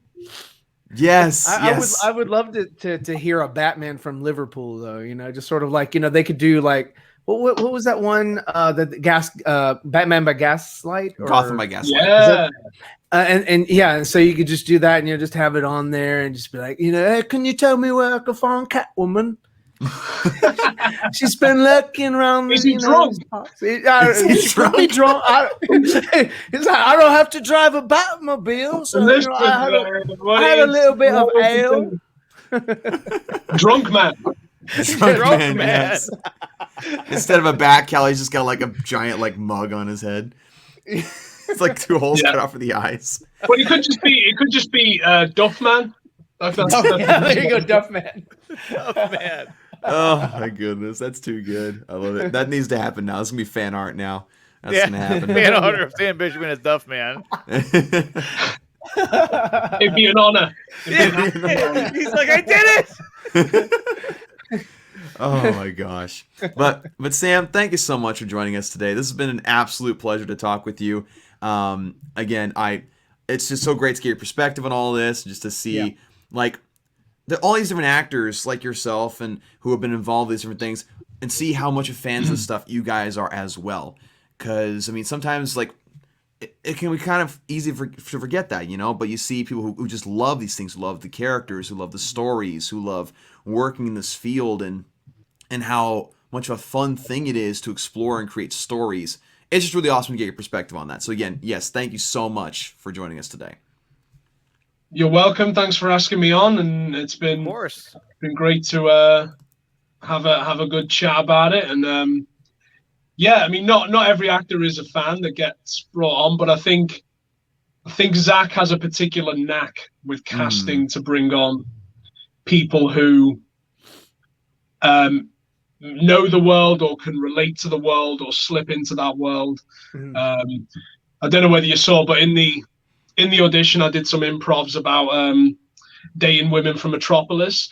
Yes, I would love to hear a Batman from Liverpool, though. You know, just sort of like, you know, they could do like, what was that one? Batman by Gaslight, or Gotham by Gaslight. Yeah. And so you could just do that, and you just have it on there, and just be like, you know, hey, can you tell me where I can find Catwoman? She's been lurking around. Is he drunk? He's probably drunk. He's like, I don't have to drive a Batmobile, so you know, I had a little bit of ale. Drunk man. Drunk man. Yes. Instead of a bat cowl, he's just got like a giant like mug on his head. It's like two holes cut off for the eyes. Well, it could just be Duff Man. There you go, Duff Man. Duff Man. Oh my goodness, that's too good. I love it. That needs to happen now. It's gonna be fan art now. That's gonna happen. Fan art of Sam Benjamin as Duff Man. It'd be an honor. He's like, I did it. Oh my gosh. But Sam, thank you so much for joining us today. This has been an absolute pleasure to talk with you. Again, it's just so great to get your perspective on all this, just to see like all these different actors like yourself and who have been involved in these different things, and see how much of fans of the stuff you guys are as well. Because I mean, sometimes like it can be kind of easy to forget that, you know, but you see people who just love these things, who love the characters, who love the stories, who love working in this field, and how much of a fun thing it is to explore and create stories. It's just really awesome to get your perspective on that. So again, yes, thank you so much for joining us today. You're welcome. Thanks for asking me on, and it's been great to have a good chat about it. And yeah, I mean, not every actor is a fan that gets brought on, but I think Zack has a particular knack with casting to bring on people who know the world or can relate to the world or slip into that world. I don't know whether you saw, but in the audition, I did some improvs about dating women from Metropolis.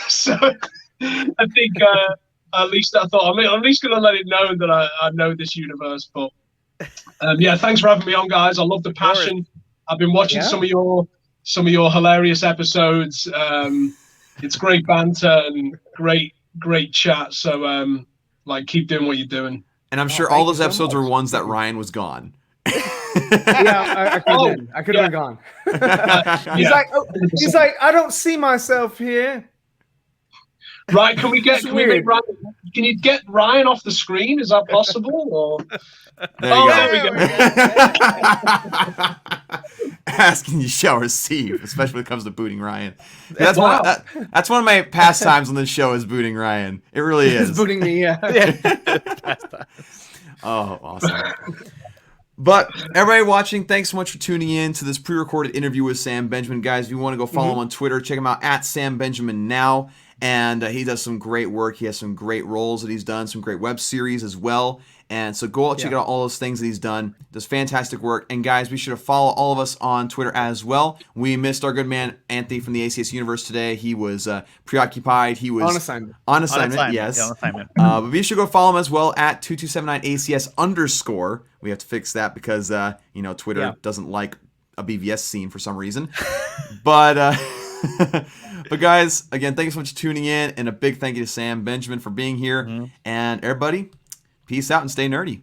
So I think at least I thought, I mean, I'm at least going to let it know that I know this universe. But yeah, thanks for having me on, guys. I love the passion. I've been watching some of your hilarious episodes. It's great banter and great chat. So like, keep doing what you're doing. And I'm sure all those episodes were ones that Ryan was gone. Yeah, I could have been gone. He's like, I don't see myself here. Right? Can you get Ryan off the screen? Is that possible? Or there we go. Asking you shall receive, especially when it comes to booting Ryan. That's that's one of my pastimes on this show, is booting Ryan. It really is. It's booting me, yeah. Oh, awesome. But everybody watching, thanks so much for tuning in to this pre-recorded interview with Sam Benjamin. Guys, if you want to go follow him on Twitter, check him out at Sam Benjamin Now. And he does some great work. He has some great roles that he's done, some great web series as well. And so go out, check out all those things that he's done. Does fantastic work. And guys, be sure to follow all of us on Twitter as well. We missed our good man Anthony from the ACS Universe today. He was preoccupied. He was on assignment. Yes. Yeah, on assignment. But be sure to go follow him as well at 2279ACS_. We have to fix that because Twitter doesn't like a BVS scene for some reason. But but guys, again, thank you so much for tuning in, and a big thank you to Sam Benjamin for being here. And everybody, peace out and stay nerdy.